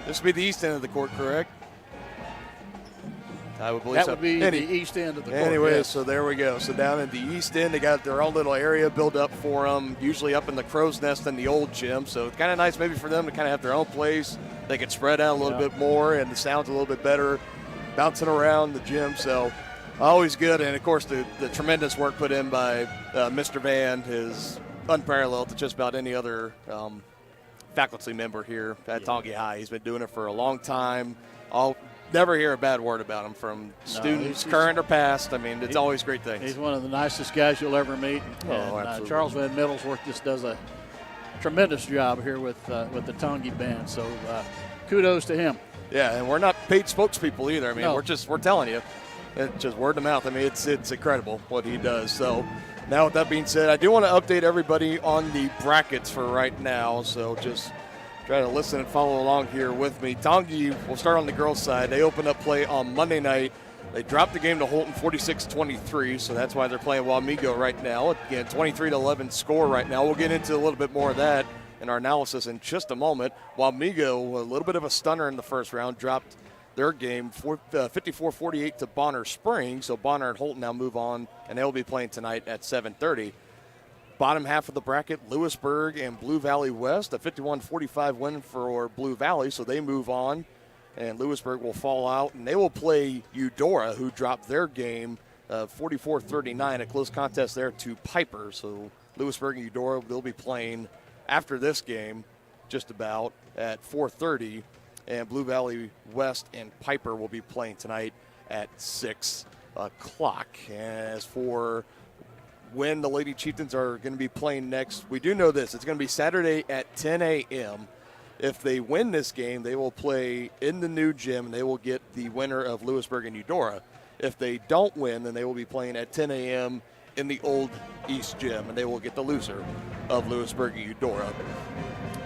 This would be the east end of the court, correct? I would believe that so. Would be the east end of the court. Anyway, yes. So there we go. So down at the east end, they got their own little area built up for them, usually up in the crow's nest in the old gym. So it's kind of nice maybe for them to kind of have their own place. They can spread out a little bit more, and the sound's a little bit better bouncing around the gym. So always good. And, of course, the tremendous work put in by Mr. Van is unparalleled to just about any other faculty member here at Tongi High. He's been doing it for a long time. I'll never hear a bad word about him from students, current or past. I mean, it's always great things. He's one of the nicest guys you'll ever meet. And Charles Van Middlesworth just does a tremendous job here with the Tongi band. So kudos to him. Yeah, and we're not paid spokespeople either. I mean, we're telling you. It's just word of mouth. I mean, it's incredible what he does. So now with that being said, I do want to update everybody on the brackets for right now. So just try to listen and follow along here with me. Tongi will start on the girls' side. They opened up play on Monday night. They dropped the game to Holton 46-23, so that's why they're playing Wamego right now. Again, 23-11 score right now. We'll get into a little bit more of that in our analysis in just a moment. Wamego, a little bit of a stunner in the first round, dropped their game 54-48 to Bonner Springs. So Bonner and Holton now move on, and they'll be playing tonight at 7:30. Bottom half of the bracket, Lewisburg and Blue Valley West, a 51-45 win for Blue Valley, so they move on. And Lewisburg will fall out, and they will play Eudora, who dropped their game 44-39, a close contest there to Piper. So Lewisburg and Eudora, they'll be playing after this game just about at 4:30. And Blue Valley West and Piper will be playing tonight at 6 o'clock. As for when the Lady Chieftains are going to be playing next, we do know this. It's going to be Saturday at 10 a.m. If they win this game, they will play in the new gym, and they will get the winner of Lewisburg and Eudora. If they don't win, then they will be playing at 10 a.m. in the old East gym, and they will get the loser of Lewisburg and Eudora.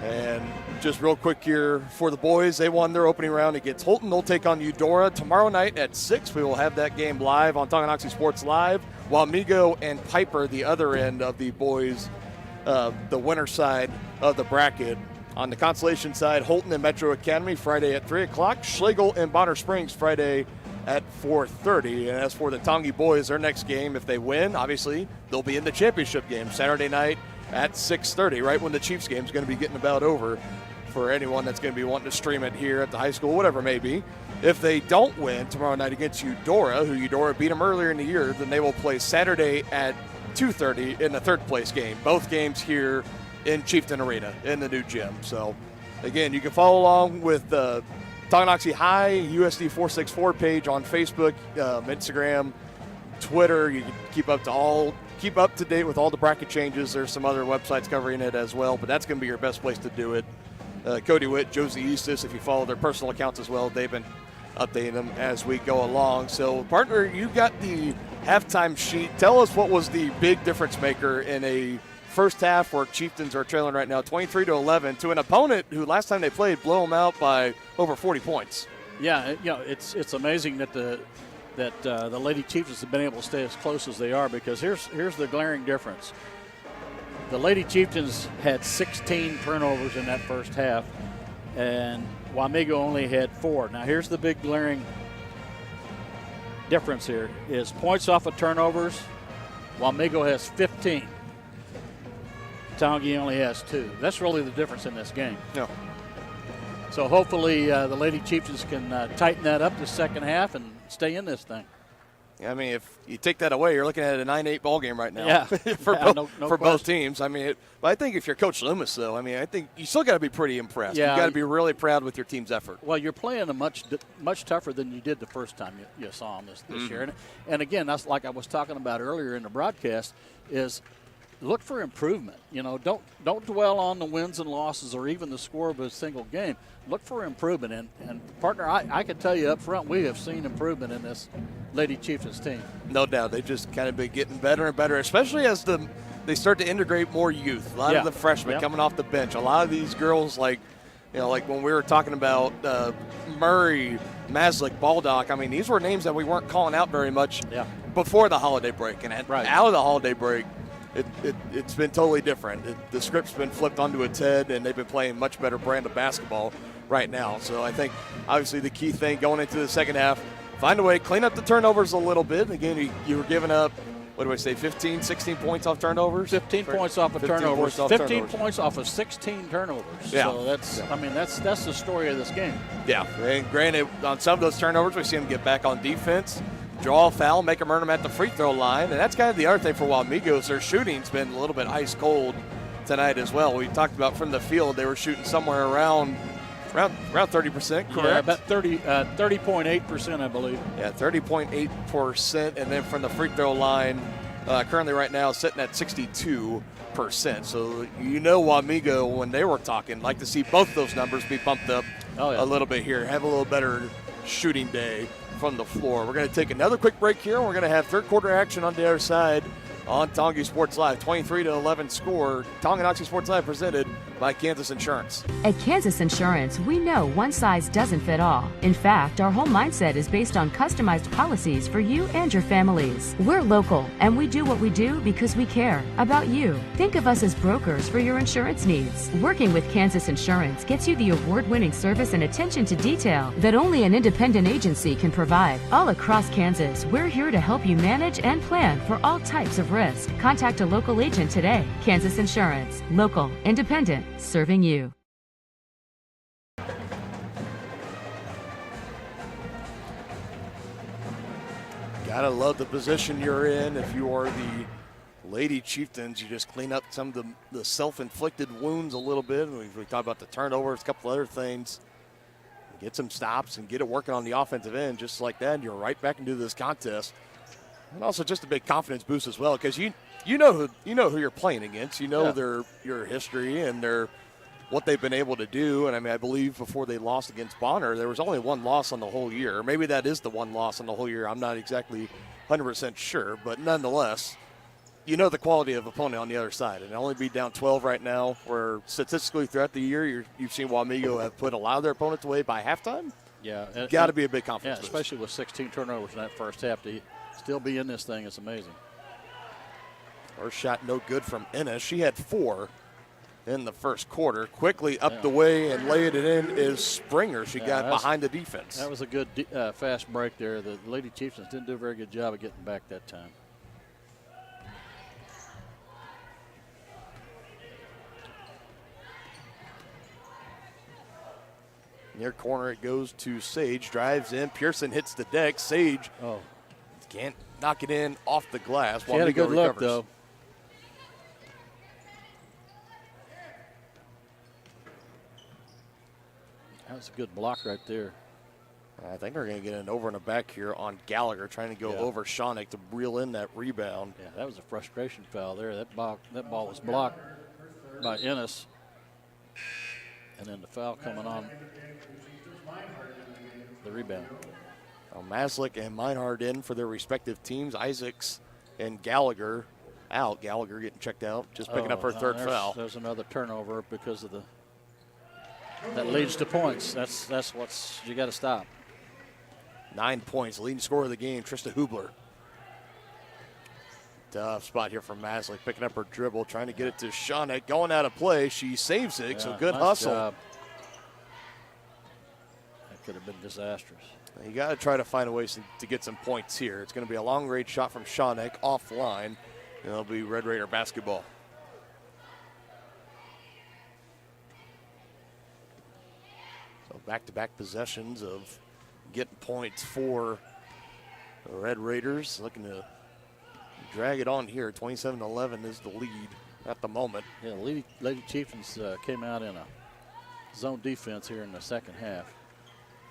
And just real quick here for the boys, they won their opening round against Holton. They'll take on Eudora tomorrow night at 6. We will have that game live on Tonganoxie Sports Live. Wamego and Piper, the other end of the boys, the winner side of the bracket. On the consolation side, Holton and Metro Academy Friday at 3 o'clock. Schlegel and Bonner Springs Friday at 4:30. And as for the Tongi boys, their next game, if they win, obviously they'll be in the championship game Saturday night at 6:30, right when the Chiefs game is going to be getting about over. for anyone that's going to be wanting to stream it here at the high school, whatever it may be. If they don't win tomorrow night against Eudora, who Eudora beat them earlier in the year, then they will play Saturday at 2:30 in the third-place game. Both games here in Chieftain Arena in the new gym. So, again, you can follow along with the Tonganoxie High USD 464 page on Facebook, Instagram, Twitter. You can keep up to date with all the bracket changes. There's some other websites covering it as well, but that's going to be your best place to do it. Cody Witt, Josie Eustis, if you follow their personal accounts as well, they've been updating them as we go along. So, partner, you got the halftime sheet. Tell us what was the big difference maker in a first half where Chieftains are trailing right now 23-11 to an opponent who last time they played blew them out by over 40 points. Yeah, it's amazing that the Lady Chieftains have been able to stay as close as they are, because here's the glaring difference. The Lady Chieftains had 16 turnovers in that first half, and Wamego only had 4. Now here's the big glaring difference here is points off of turnovers. Wamego has 15. Tongi only has 2. That's really the difference in this game. No. So hopefully the Lady Chieftains can tighten that up the second half and stay in this thing. I mean, if you take that away, you're looking at a 9-8 ball game right now. Yeah. for both teams. I mean, but I think if you're Coach Loomis, though, I mean, I think you still got to be pretty impressed. Yeah. You got to be really proud with your team's effort. Well, you're playing a much tougher than you did the first time you saw them this year. And again, that's like I was talking about earlier in the broadcast, is look for improvement. Don't dwell on the wins and losses or even the score of a single game. Look for improvement. And partner, I can tell you up front, we have seen improvement in this Lady Chieftains team. No doubt. They've just kind of been getting better and better, especially as they start to integrate more youth. A lot of the freshmen coming off the bench. A lot of these girls, like when we were talking about Murray, Maslick, Baldock, I mean, these were names that we weren't calling out very much before the holiday break. And out of the holiday break, it's been totally different. The script's been flipped onto its head, and they've been playing much better brand of basketball right now. So I think, obviously, the key thing going into the second half, find a way, clean up the turnovers a little bit. Again, you were giving up, 15, 16 points off turnovers? 15 points off of 15 turnovers. points off 15 turnovers. points off of 16 turnovers. Yeah. So that's the story of this game. Yeah, and granted, on some of those turnovers, we see them get back on defense, draw a foul, make them earn them at the free throw line. And that's kind of the other thing for Wamego is their shooting's been a little bit ice cold tonight as well. We talked about from the field, they were shooting somewhere around 30%, correct? Yeah, about 30.8%, I believe. Yeah, 30.8%. And then from the free throw line, currently right now sitting at 62%. So Wamego, when they were talking, like to see both those numbers be bumped up a little bit here, have a little better shooting day from the floor. We're going to take another quick break here. We're going to have third quarter action on the other side on Tongi Sports Live. 23-11 score. Tonganoxie Sports Live presented by Kansas Insurance. At Kansas Insurance, we know one size doesn't fit all. In fact, our whole mindset is based on customized policies for you and your families. We're local, and we do what we do because we care about you. Think of us as brokers for your insurance needs. Working with Kansas Insurance gets you the award-winning service and attention to detail that only an independent agency can provide. All across Kansas, we're here to help you manage and plan for all types of risk. Contact a local agent today. Kansas Insurance. Local, independent, serving you. Gotta love the position you're in. If you are the Lady Chieftains, you just clean up some of the self-inflicted wounds a little bit. We talked about the turnovers, a couple other things. Get some stops and get it working on the offensive end just like that, and you're right back into this contest. And also just a big confidence boost as well, because you know who you're playing against. You know your history and what they've been able to do. And I believe before they lost against Bonner, there was only one loss on the whole year. Maybe that is the one loss on the whole year. I'm not exactly 100% sure, but nonetheless, you know the quality of opponent on the other side. And only be down 12 right now, where statistically throughout the year, you've seen Wamego have put a lot of their opponents away by halftime. Yeah, got to be a big confidence boost. Especially with 16 turnovers in that first half. To still be in this thing is amazing. First shot no good from Ennis. She had 4 in the first quarter. Quickly up the way and laid it in is Springer. She got behind the defense. That was a good fast break there. The Lady Chieftains didn't do a very good job of getting back that time. Near corner, it goes to Sage. Drives in. Pearson hits the deck. Sage can't knock it in off the glass. She had a good look, though. That was a good block right there. I think we're going to get an over and a back here on Gallagher, trying to go over Shawnick to reel in that rebound. Yeah, that was a frustration foul there. That ball was blocked by Ennis. And then the foul coming on the rebound. Maslick and Meinhardt in for their respective teams. Isaacs and Gallagher out. Gallagher getting checked out, just picking up her third foul. There's another turnover because of that leads to points. That's what you got to stop. 9 points, leading scorer of the game, Trista Hubler. Tough spot here for Maslick, picking up her dribble, trying to get it to Shawnick. Going out of play, she saves it, so good nice hustle. Job. That could have been disastrous. You got to try to find a way to get some points here. It's going to be a long-range shot from Shawnick offline, and it'll be Red Raider basketball. So back-to-back possessions of getting points for the Red Raiders. Looking to drag it on here. 27-11 is the lead at the moment. Yeah, Lady Chieftains came out in a zone defense here in the second half.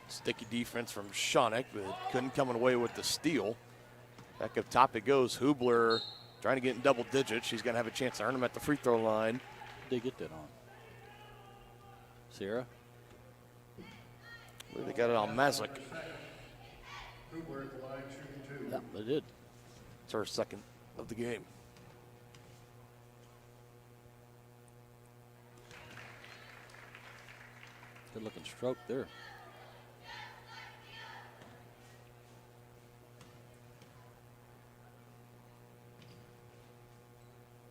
Sticky defense from Shawnick, but couldn't come away with the steal. Back up top it goes. Hubler trying to get in double digits. She's going to have a chance to earn them at the free throw line. They get that on. Sierra? They got it on Maslick. Yeah, they did. It's her second of the game. Good looking stroke there.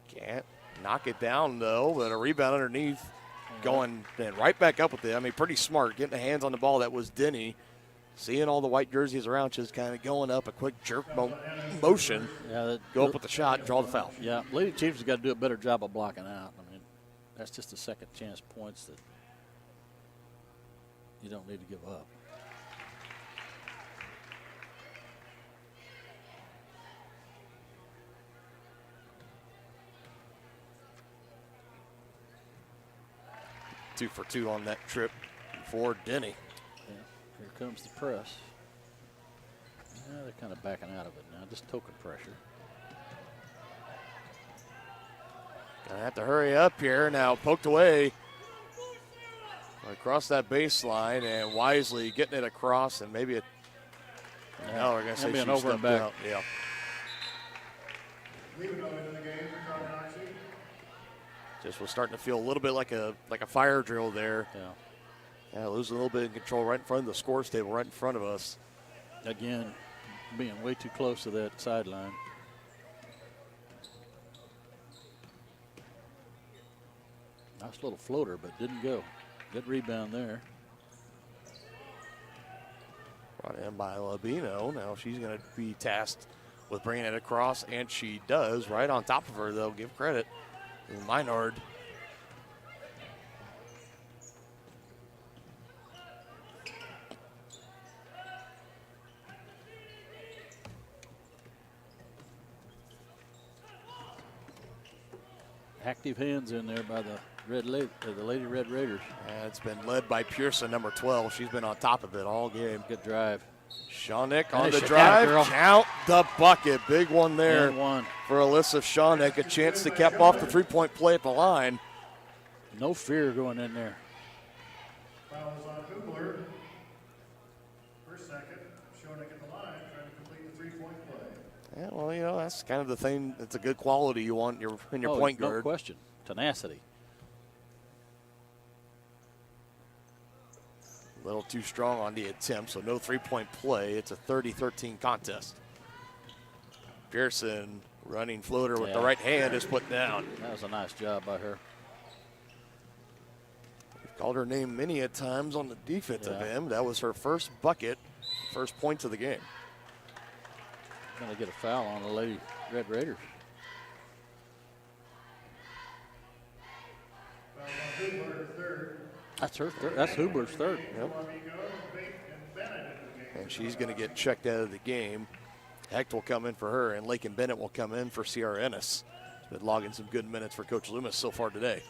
Can't knock it down though, but a rebound underneath. Going and right back up with it. I mean, pretty smart, getting the hands on the ball. That was Denny. Seeing all the white jerseys around, just kind of going up, a quick jerk motion. Yeah, go up with the shot, and draw the foul. Yeah, Lady Chiefs has got to do a better job of blocking out. I mean, that's just a second chance points that you don't need to give up. Two for two on that trip for Denny. Yeah, here comes the press. Yeah, they're kind of backing out of it now, just token pressure. Gonna have to hurry up here. Now poked away across that baseline, and Wisely getting it across, and maybe it. Yeah, no, we're gonna say an she over and stepped back. out. Yeah. Just was starting to feel a little bit like a fire drill there. Yeah, losing a little bit of control right in front of the scores table, right in front of us. Again, being way too close to that sideline. Nice little floater, but didn't go. Good rebound there. Brought in by Labino. Now she's going to be tasked with bringing it across, and she does. Right on top of her, though. Give credit. Meinhardt. Active hands in there by the Lady Red Raiders. And it's been led by Pearson, number 12. She's been on top of it all game. Good drive. Shawnick on the drive. Count the bucket. Big one there for Alyssa Shawnick. A chance to cap off the three-point play at the line. No fear going in there. Fouls on Hubler. First second, Shawnick at the line, trying to complete the three-point play. Yeah, well, you know, that's kind of the thing. It's a good quality you want in your point guard. No question. Tenacity. A little too strong on the attempt, so no three-point play. It's a 30-13 contest. Pearson running floater with the right hand is put down. That was a nice job by her. We've called her name many a times on the defensive end. That was her first bucket, first points of the game. Going to get a foul on the Lady Red Raiders. Fouls on Hubler, third. That's her third. That's Hubler's third. Yep. And she's going to get checked out of the game. Hecht will come in for her, and Lakin Bennett will come in for Sierra Ennis. She's been logging some good minutes for Coach Loomis so far today.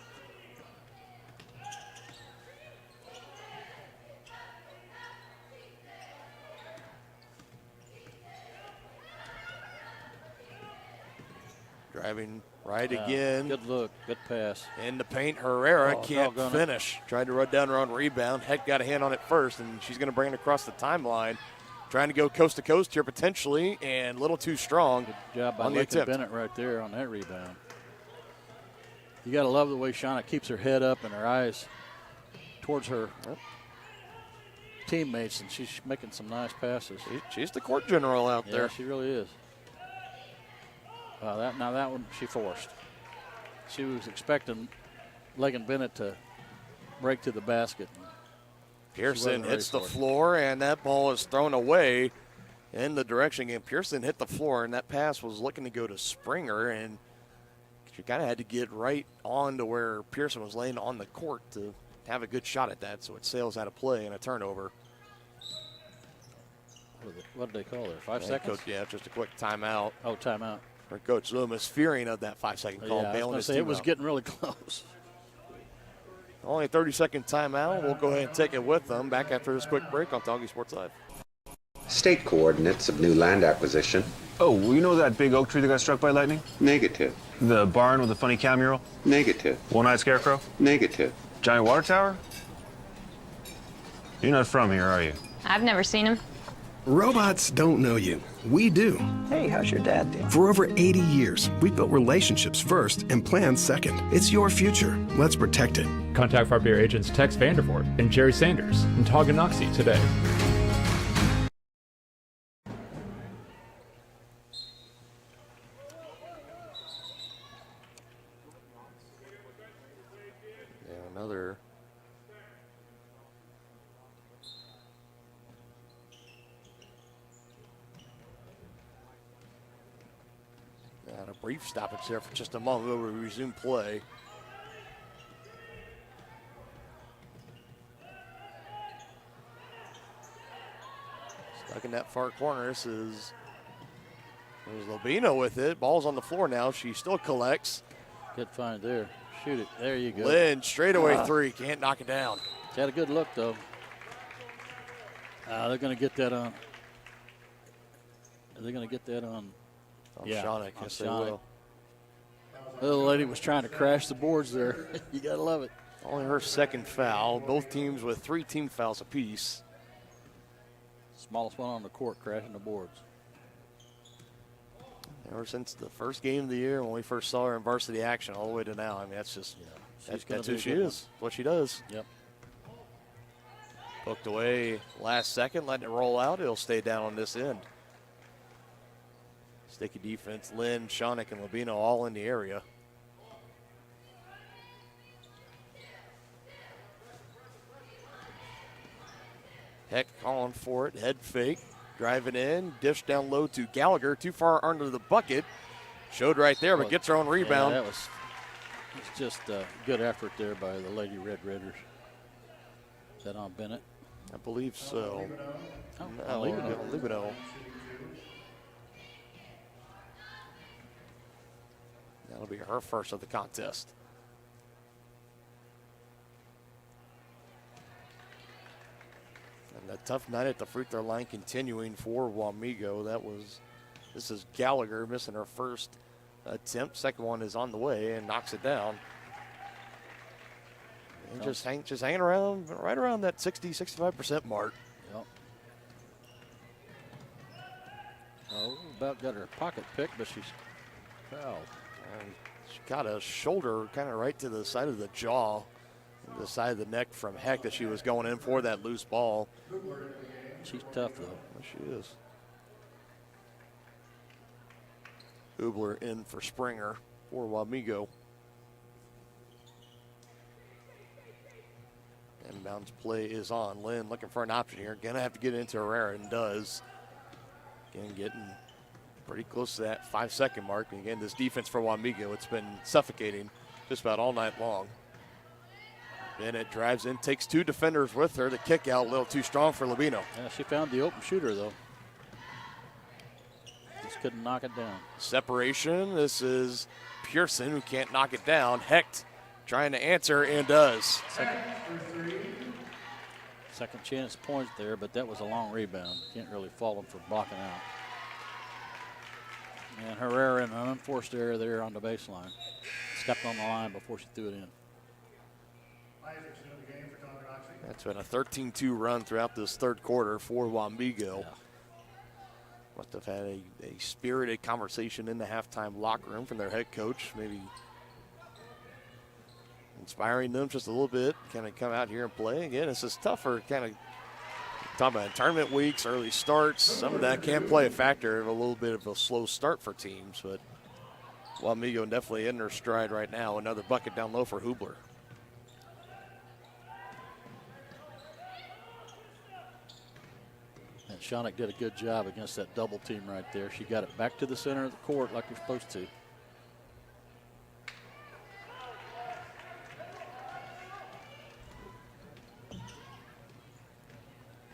Driving right again. Good look, good pass. In the paint, Herrera can't doggone finish. Tried to run down her own rebound. Heck got a hand on it first, and she's going to bring it across the timeline. Trying to go coast to coast here potentially, and a little too strong. Good job by on the Lakin attempt. Bennett right there on that rebound. You got to love the way Shauna keeps her head up and her eyes towards her teammates, and she's making some nice passes. She's the court general out there. Yeah, she really is. That one she forced. She was expecting Lakin Bennett to break to the basket. Pearson hits the floor, and that ball is thrown away in the direction game. Pearson hit the floor, and that pass was looking to go to Springer, and she kind of had to get right on to where Pearson was laying on the court to have a good shot at that, so it sails out of play and a turnover. What did they call there? 5 seconds? Yeah, just a quick timeout. Oh, timeout. For Coach Loomis, fearing of that 5-second call, bailing his team it was out. getting really close. Only a 30-second timeout. We'll go ahead and take it with them. Back after this quick break on Tonganoxie Sports Live. State coordinates of new land acquisition. Oh, you know that big oak tree that got struck by lightning? Negative. The barn with the funny cow mural? Negative. One-eyed scarecrow? Negative. Giant water tower? You're not from here, are you? I've never seen him. Robots don't know you. We do. Hey, how's your dad doing? For over 80 years, we've built relationships first and plans second. It's your future. Let's protect it. Contact Farm Bureau agents Tex Vandervoort and Jerry Sanders in Tonganoxie today. Another a brief stoppage there for just a moment. We'll resume play. Stuck in that far corner. There's Lobino with it. Ball's on the floor now. She still collects. Good find there. Shoot it. There you go. Lynn, straightaway three. Can't knock it down. She had a good look, though. They're going to get that on. Are they going to get that on? Shaunick. Yes, they will. The little lady was trying to crash the boards there. You got to love it. Only her second foul. Both teams with 3 team fouls apiece. Smallest one on the court, crashing the boards. Ever since the first game of the year when we first saw her in varsity action all the way to now. I mean, that's just, that's who she is, what she does. Yep. Booked away last second, letting it roll out. It'll stay down on this end. Sticky defense. Lynn, Shaunick, and Lobino all in the area. Heck calling for it. Head fake. Driving in. Dish down low to Gallagher. Too far under the bucket. Showed right there, but gets her own rebound. Yeah, it's just a good effort there by the Lady Red Raiders. Is that on Bennett? I believe so. Oh, Lobino. That'll be her first of the contest. And a tough night at the free throw line continuing for Wamego. This is Gallagher missing her first attempt. Second one is on the way and knocks it down. And just hanging around, right around that 60-65% mark. Yep. Oh, about got her pocket picked, but she's fouled. And she got a shoulder kind of right to the side of the jaw, the side of the neck from Heck that she was going in for that loose ball. She's tough, though. She is. Hubler in for Springer for Wamego. Inbounds play is on. Lynn looking for an option here. Gonna have to get into Herrera and does. Again, getting pretty close to that 5-second mark. And again, this defense for Wamego, it's been suffocating just about all night long. Bennett drives in, takes 2 defenders with her. The kick out a little too strong for Labino. Yeah, she found the open shooter, though. Just couldn't knock it down. Separation. This is Pearson, who can't knock it down. Hecht trying to answer and does. Second chance point there, but that was a long rebound. Can't really fault him for blocking out. And Herrera in an unforced error there on the baseline. Stepped on the line before she threw it in. That's been a 13-2 run throughout this third quarter for Wamego. Yeah. Must have had a spirited conversation in the halftime locker room from their head coach, maybe inspiring them just a little bit, kind of come out here and play. Again, it's just tougher, kind of talking about tournament weeks, early starts. Some of that can play a factor of a little bit of a slow start for teams, but Wamego definitely in their stride right now. Another bucket down low for Hubler. And Shonick did a good job against that double team right there. She got it back to the center of the court like you're supposed to.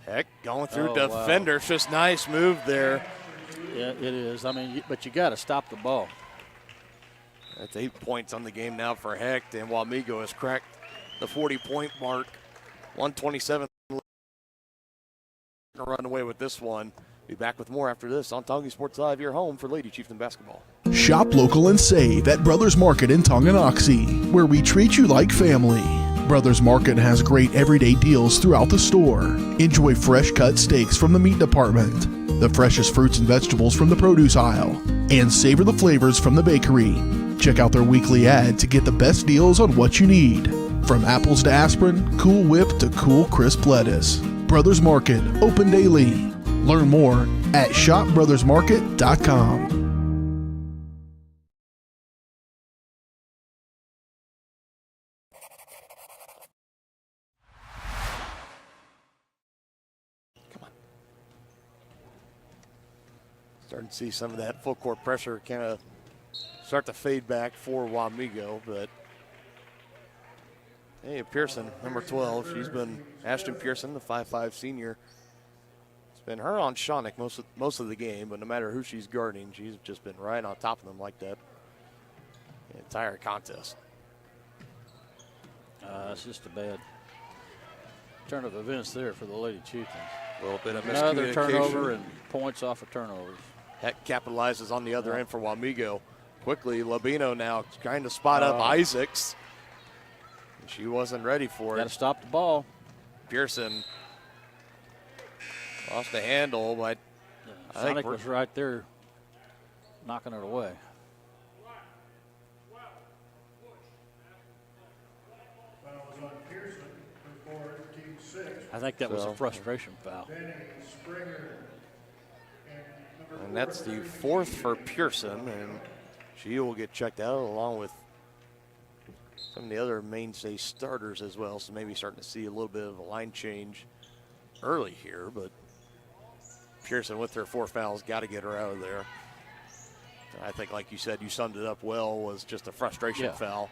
Heck, going through defenders. Wow. Just nice move there. Yeah, it is. I mean, but you got to stop the ball. That's 8 points on the game now for Hecht, and Wamego has cracked the 40-point mark. 127 run away with this one. Be back with more after this on Tongi Sports Live, your home for Lady Chieftain basketball. Shop local and save at Brothers Market in Tonganoxie, where we treat you like family. Brothers Market has great everyday deals throughout the store. Enjoy fresh cut steaks from the meat department, the freshest fruits and vegetables from the produce aisle, and savor the flavors from the bakery. Check out their weekly ad to get the best deals on what you need. From apples to aspirin, Cool Whip to cool crisp lettuce. Brothers Market, open daily. Learn more at shopbrothersmarket.com. Starting to see some of that full court pressure kind of start to fade back for Wamego, but hey, Pearson, number 12, she's been Ashton Pearson, the 5'5" senior. It's been her on Shonick most of the game, but no matter who she's guarding, she's just been right on top of them like that the entire contest. It's just a bad turn of events there for the Lady Chieftains. A little bit of another miscommunication. Turnover and points off of turnovers. Heck capitalizes on the other end for Wamego. Quickly, Labino now trying to spot up Isaacs. She wasn't ready for it. Got to stop the ball. Pearson lost the handle, but I think Sonic was right there knocking it away. I think that was a frustration foul. And that's the 4th for Pearson, and she will get checked out along with some of the other mainstay starters as well, so maybe starting to see a little bit of a line change early here, but Pearson with her 4 fouls, got to get her out of there. And I think, like you said, you summed it up well, was just a frustration foul.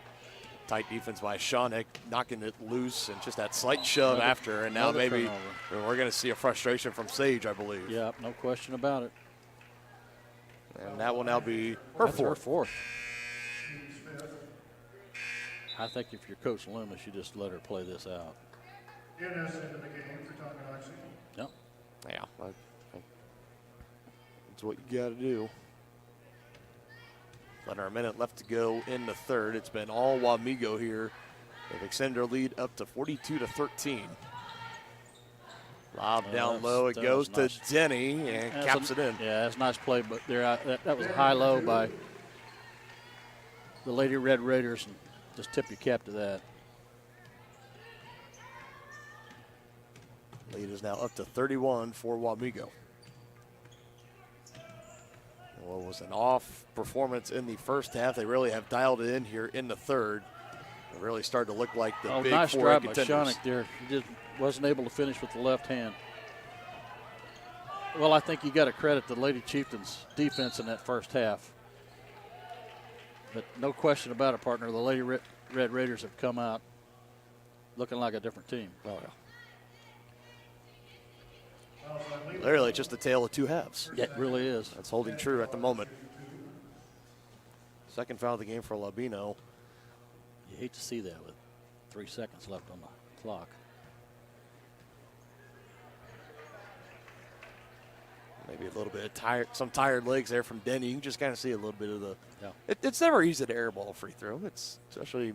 Tight defense by Shonick, knocking it loose, and just that slight shove after, and now maybe we're going to see a frustration from Sage, I believe. Yeah, no question about it. And that will now be her 4th. Her 4th. I think if you're Coach Loomis, you just let her play this out. Into the game for Tonganoxie. Yep. Yeah, that's what you got to do. Under a minute left to go in the third. It's been all Wamego here. They've extended their lead up to 42-13. Lob down low. It goes to Denny and caps it in. Yeah, that's a nice play, but there that was a high-low by the Lady Red Raiders, and just tip your cap to that. Lead is now up to 31 for Wamego. Well, it was an off performance in the first half. They really have dialed it in here in the third. It really started to look like the big nice 4 drive by contenders. Shonick there. He just wasn't able to finish with the left hand. Well, I think you got to credit the Lady Chieftains defense in that first half. But no question about it, partner. The Lady Red Raiders have come out looking like a different team. Oh, yeah. Literally just a tale of two halves. It really is. That's holding true at the moment. Second foul of the game for Labino. You hate to see that with 3 seconds left on the clock. Maybe a little bit of some tired legs there from Denny. You can just kind of see a little bit of the. Yeah. It's never easy to airball a free throw. It's especially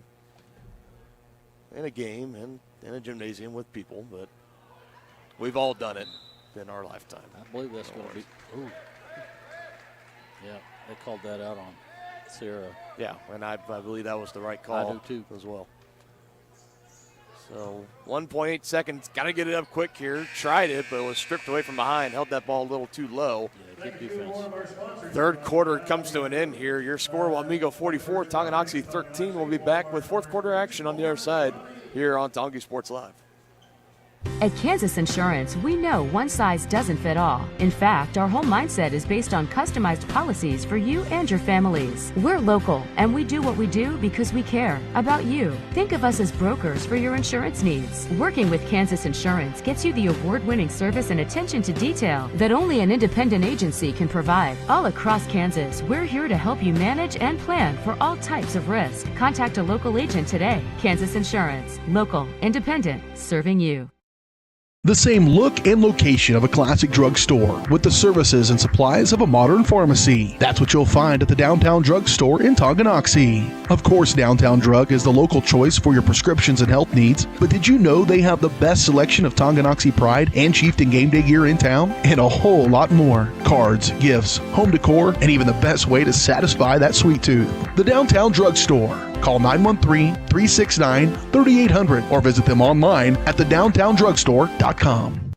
in a game and in a gymnasium with people, but we've all done it in our lifetime. I believe that's going to be. Ooh. Yeah, they called that out on Sierra. Yeah, and I believe that was the right call. I do too. As well. So 1.8 seconds. Got to get it up quick here. Tried it, but was stripped away from behind. Held that ball a little too low. Yeah, good defense. Third quarter comes to an end here. Your score, Wamego 44, Tonganoxie 13. We'll be back with fourth quarter action on the other side here on Tongi Sports Live. At Kansas Insurance, we know one size doesn't fit all. In fact, our whole mindset is based on customized policies for you and your families. We're local, and we do what we do because we care about you. Think of us as brokers for your insurance needs. Working with Kansas Insurance gets you the award-winning service and attention to detail that only an independent agency can provide. All across Kansas, we're here to help you manage and plan for all types of risk. Contact a local agent today. Kansas Insurance. Local, independent, serving you. The same look and location of a classic drugstore with the services and supplies of a modern pharmacy. That's what you'll find at the Downtown Drug Store in Tonganoxie. Of course, Downtown Drug is the local choice for your prescriptions and health needs, but did you know they have the best selection of Tonganoxie Pride and Chieftain game day gear in town? And a whole lot more. Cards, gifts, home decor, and even the best way to satisfy that sweet tooth. The Downtown Drug Store. Call 913-369-3800 or visit them online at thedowntowndrugstore.com.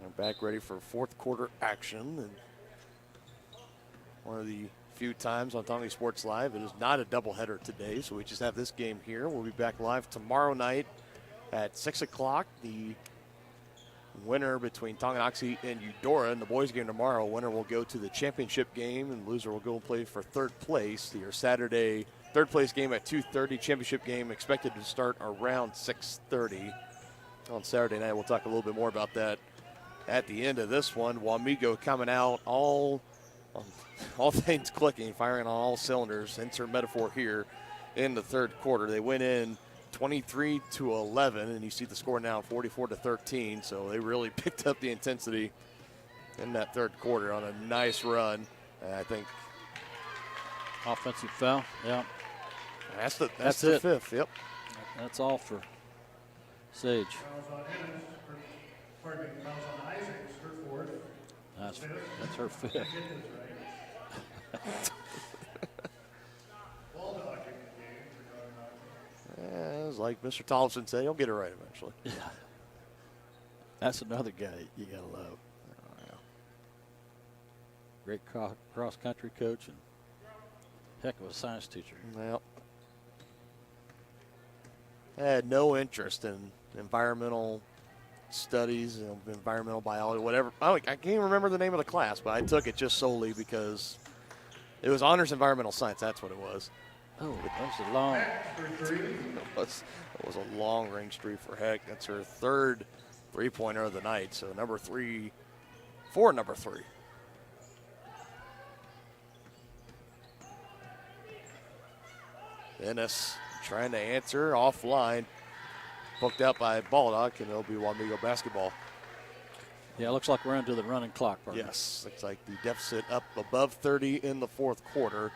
We're back ready for fourth quarter action. And one of the few times on Tongi Sports Live, it is not a doubleheader today, so we just have this game here. We'll be back live tomorrow night at 6 o'clock. The winner between Tonganoxie and Eudora in the boys game tomorrow, winner will go to the championship game and loser will go and play for third place. Your Saturday third place game at 2:30, championship game expected to start around 6:30 on Saturday night. We'll talk a little bit more about that at the end of this one. Wamego coming out all things clicking, firing on all cylinders, insert metaphor here in the third quarter. They went in 23-11, and you see the score now 44-13. So they really picked up the intensity in that third quarter on a nice run. I think offensive foul. Yeah, that's the it. Fifth. Yep, that's all for Sage. That's her fifth. It was like Mr. Tollefson said, he'll get it right eventually. Yeah. That's another guy you got to love. Oh, yeah. Great cross-country coach and heck of a science teacher. Well, I had no interest in environmental studies, environmental biology, whatever. I can't even remember the name of the class, but I took it just solely because it was honors environmental science. That's what it was. Oh, that was a long. It was a long range three for Heck. That's her third three-pointer of the night. So number 3 for number 3. Ennis trying to answer offline. Hooked out by Baldock, and it'll be Wamego basketball. Yeah, it looks like we're into the running clock. Partner. Yes, looks like the deficit up above 30 in the fourth quarter.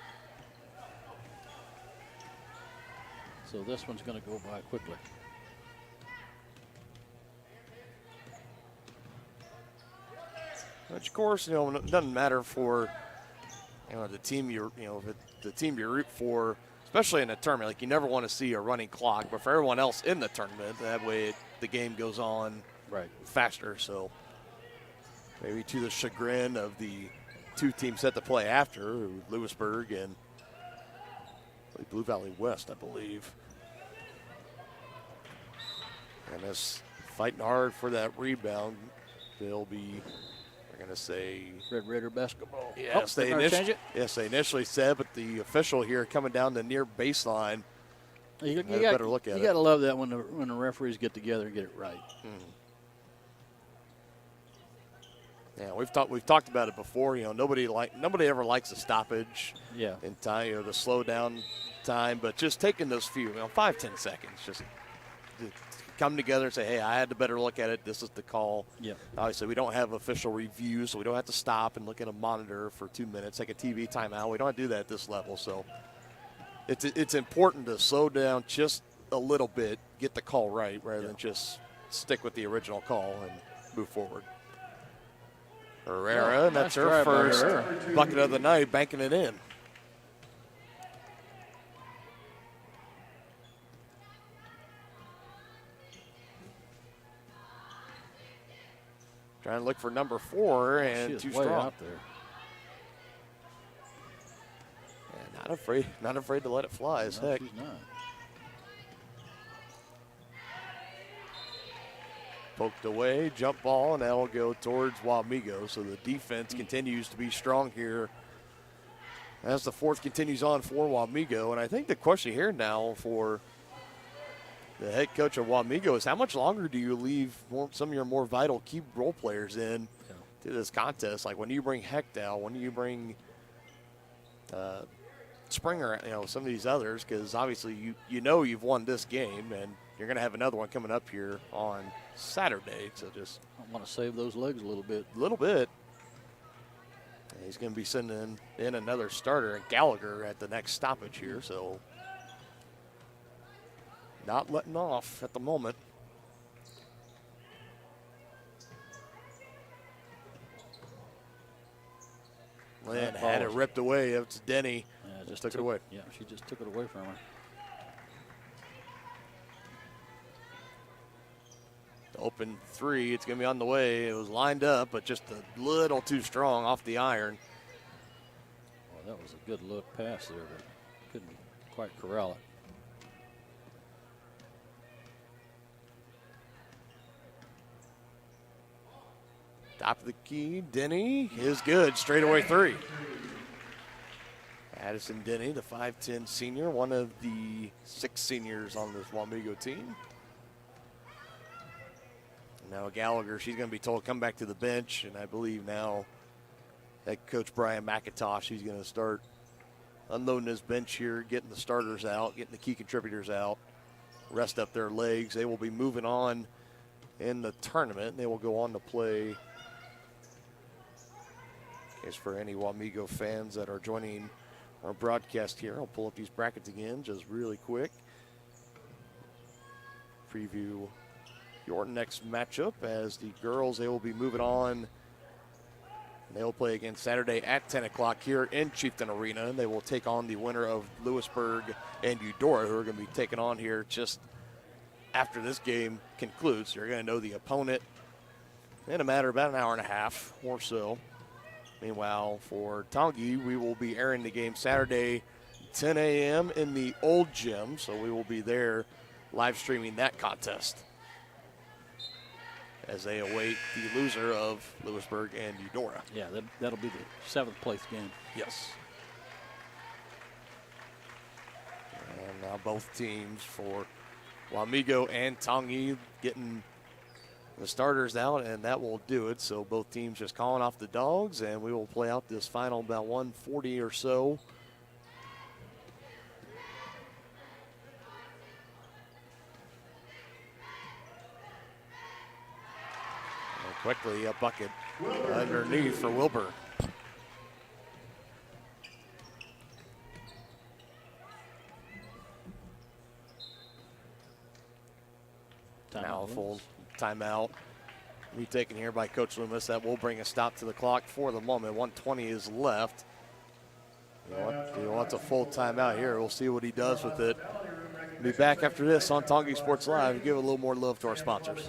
So this one's going to go by quickly. Which, of course, it doesn't matter for the team the team you root for, especially in a tournament. Like, you never want to see a running clock, but for everyone else in the tournament, that way the game goes on faster. So maybe to the chagrin of the two teams set to play after, Lewisburg and Blue Valley West, I believe. And that's fighting hard for that rebound. They'll be They're going to say Red Raider basketball. Yes, they change it. Yes, they initially said, but the official here coming down the near baseline. You better look at it. You got to love that when the referees get together and get it right. Yeah, we've talked about it before. Nobody ever likes a stoppage. Yeah. In time, the slow down time, but just taking those few, 5-10 seconds, just to come together and say, hey, I had to better look at it. This is the call. Yeah. Obviously, we don't have official reviews, so we don't have to stop and look at a monitor for 2 minutes, take a TV timeout. We don't do that at this level, so it's important to slow down just a little bit, get the call right, rather than just stick with the original call and move forward. Herrera, and that's her first bucket of the night, banking it in. Trying to look for number 4, and too strong. Out there. Yeah, not afraid to let it fly as heck. She's not. Poked away, jump ball, and that'll go towards Wamego. So the defense continues to be strong here as the fourth continues on for Wamego. And I think the question here now for the head coach of Wamego is how much longer do you leave some of your more vital key role players in to this contest? Like when you bring Heckdow, when you bring Springer, some of these others, because obviously you've won this game and you're going to have another one coming up here on Saturday. So just I want to save those legs a little bit. And he's going to be sending in another starter at Gallagher at the next stoppage here. So not letting off at the moment. Lynn had it ripped away. It's Denny. Yeah, just took it away. Yeah, she just took it away from her. Open 3, it's going to be on the way. It was lined up, but just a little too strong off the iron. Well, that was a good look pass there, but couldn't quite corral it. Top of the key, Denny is good. Straightaway 3. Addison Denny, the 5'10 senior, one of the 6 seniors on this Wamego team. Now Gallagher, she's going to be told to come back to the bench, and I believe now head coach Brian McIntosh, he's going to start unloading his bench here, getting the starters out, getting the key contributors out, rest up their legs. They will be moving on in the tournament. They will go on to play. As for any Wamego fans that are joining our broadcast here, I'll pull up these brackets again just really quick. Preview your next matchup as the girls, they will be moving on. They'll play again Saturday at 10 o'clock here in Chieftain Arena. They will take on the winner of Lewisburg and Eudora, who are going to be taking on here just after this game concludes. You're going to know the opponent in a matter of about an hour and a half or so. Meanwhile, for Tongi, we will be airing the game Saturday, 10 a.m. in the old gym, so we will be there live streaming that contest as they await the loser of Lewisburg and Eudora. Yeah, that'll be the 7th place game. Yes. And now both teams for Wamego and Tongi getting the starters out, and that will do it. So both teams just calling off the dogs, and we will play out this final about 1:40 or so. And quickly a bucket underneath for Wilbur. Now a full timeout be taken here by Coach Loomis. That will bring a stop to the clock for the moment. 1:20 is left. He wants a full timeout here. We'll see what he does with it. Be back after this on Tongi Sports Live. Give a little more love to our sponsors.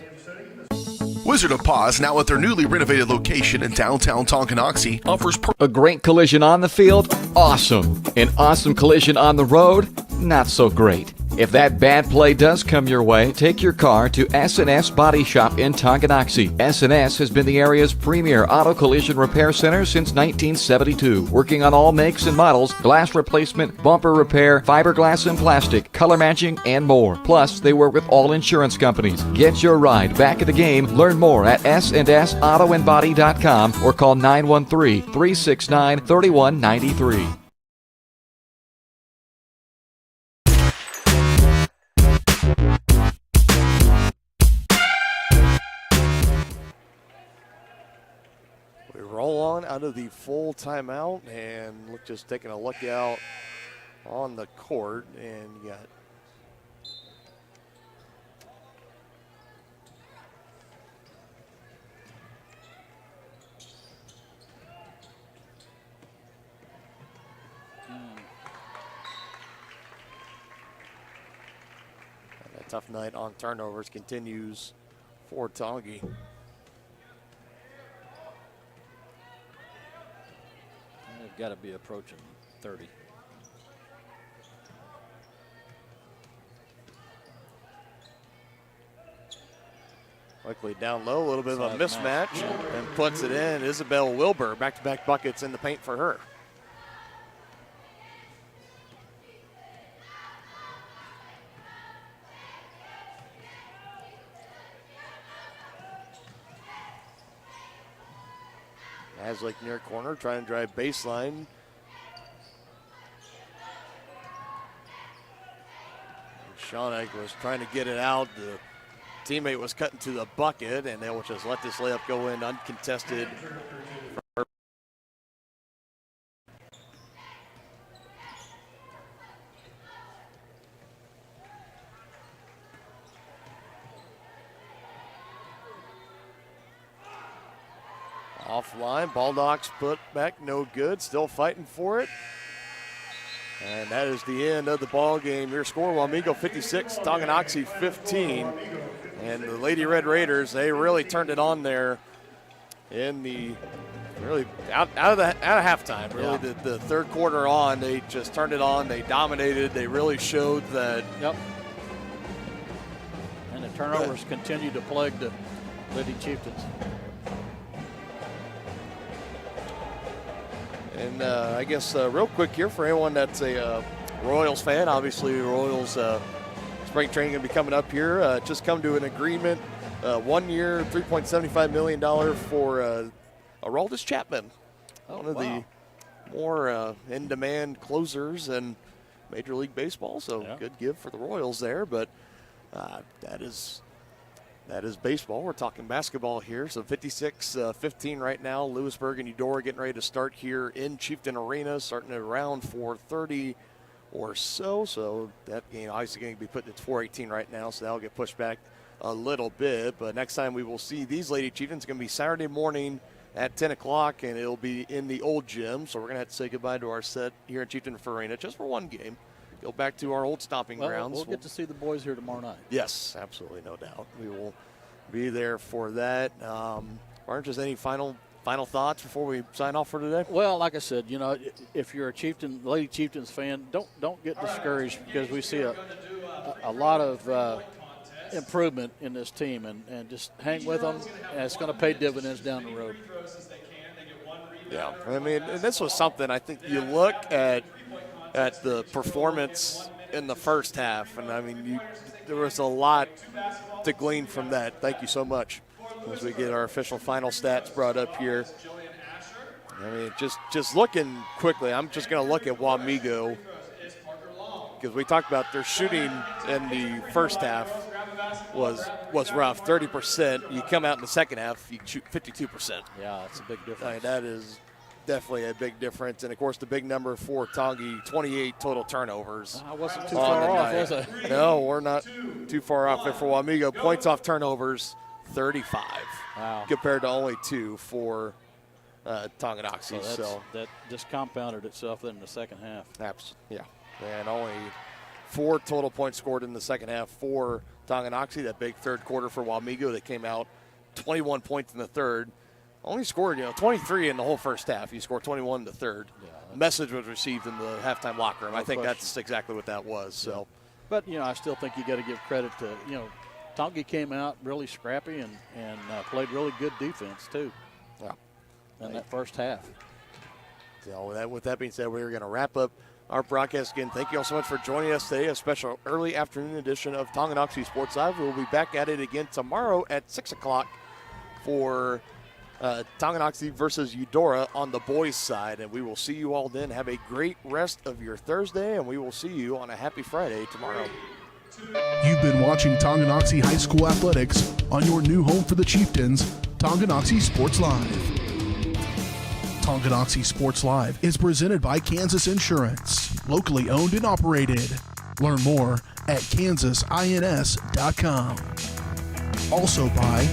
Wizard of Paws, now at their newly renovated location in downtown Tonganoxie, offers a great collision on the field? Awesome. An awesome collision on the road? Not so great. If that bad play does come your way, take your car to S&S Body Shop in Tonganoxie. S&S has been the area's premier auto collision repair center since 1972, working on all makes and models, glass replacement, bumper repair, fiberglass and plastic, color matching, and more. Plus, they work with all insurance companies. Get your ride back in the game. Learn more at snsautoandbody.com or call 913-369-3193. We roll on out of the full timeout, and just taking a look out on the court, and you got a tough night on turnovers continues for Tongi. They've got to be approaching 30. Quickly down low, a little bit of a mismatch, and puts it in. Isabel Wilbur, back-to-back buckets in the paint for her. Haslick near corner, trying to drive baseline. Shawnick was trying to get it out. The teammate was cutting to the bucket, and they will just let this layup go in uncontested. Offline, Baldock's put back, no good, still fighting for it. And that is the end of the ball game. Your score, Wamego 56, Tonganoxie 15. And the Lady Red Raiders, they really turned it on there in the out of halftime. Really, the third quarter on, they just turned it on. They dominated. They really showed that. Yep. And the turnovers continue to plague the Lady Chieftains. And I guess real quick here for anyone that's a Royals fan, obviously Royals spring training going to be coming up here. Just come to an agreement, 1 year, $3.75 million for Aroldis Chapman, one of the more in-demand closers in Major League Baseball. So good give for the Royals there, but that is baseball. We're talking basketball here. So 56-15 right now. Lewisburg and Eudora getting ready to start here in Chieftain Arena, starting at around 4:30 or so. So that game obviously going to be put at 4:18 right now, so that'll get pushed back a little bit. But next time we will see these Lady Chieftains, going to be Saturday morning at 10 o'clock, and it'll be in the old gym. So we're going to have to say goodbye to our set here in Chieftain Arena just for one game. Go back to our old stomping grounds. We'll get to see the boys here tomorrow night. Yes, absolutely, no doubt. We will be there for that. Barnes, just any final thoughts before we sign off for today? Well, like I said, if you're a Lady Chieftains fan, don't get discouraged, because we see a lot of improvement in this team, and just hang with them, and it's going to pay dividends down the road. Yeah, I mean, and this was something I think you look at the performance in the first half, and I mean, there was a lot to glean from that. Thank you so much. As we get our official final stats brought up here. I mean, just looking quickly, I'm just going to look at Wamego, because we talked about their shooting in the first half was rough, 30%. You come out in the second half, you shoot 52%. Yeah, that's a big difference. I mean, that is definitely a big difference. And, of course, the big number for Tongi, 28 total turnovers. I wasn't too far off, was I? No, we're not too far off there for Wamego. Points off turnovers, 35. Wow. Compared to only 2 for Tonganoxie. So that just compounded itself in the second half. Yeah. And only 4 total points scored in the second half for Tonganoxie. That big third quarter for Wamego. They came out 21 points in the third. Only scored, 23 in the whole first half. You scored 21 in the third. Yeah, message was received in the halftime locker room. I think that's exactly what that was. So But, I still think you got to give credit to, Tongi came out really scrappy and played really good defense, too. Yeah. In that first half. So with that being said, we're going to wrap up our broadcast again. Thank you all so much for joining us today, a special early afternoon edition of Tonganoxie Sports Live. We'll be back at it again tomorrow at 6 o'clock for Tonganoxie versus Eudora on the boys' side. And we will see you all then. Have a great rest of your Thursday, and we will see you on a happy Friday tomorrow. You've been watching Tonganoxie High School Athletics on your new home for the Chieftains, Tonganoxie Sports Live. Tonganoxie Sports Live is presented by Kansas Insurance, locally owned and operated. Learn more at kansasins.com. Also by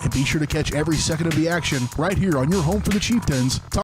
and be sure to catch every second of the action right here on your home for the Chieftains.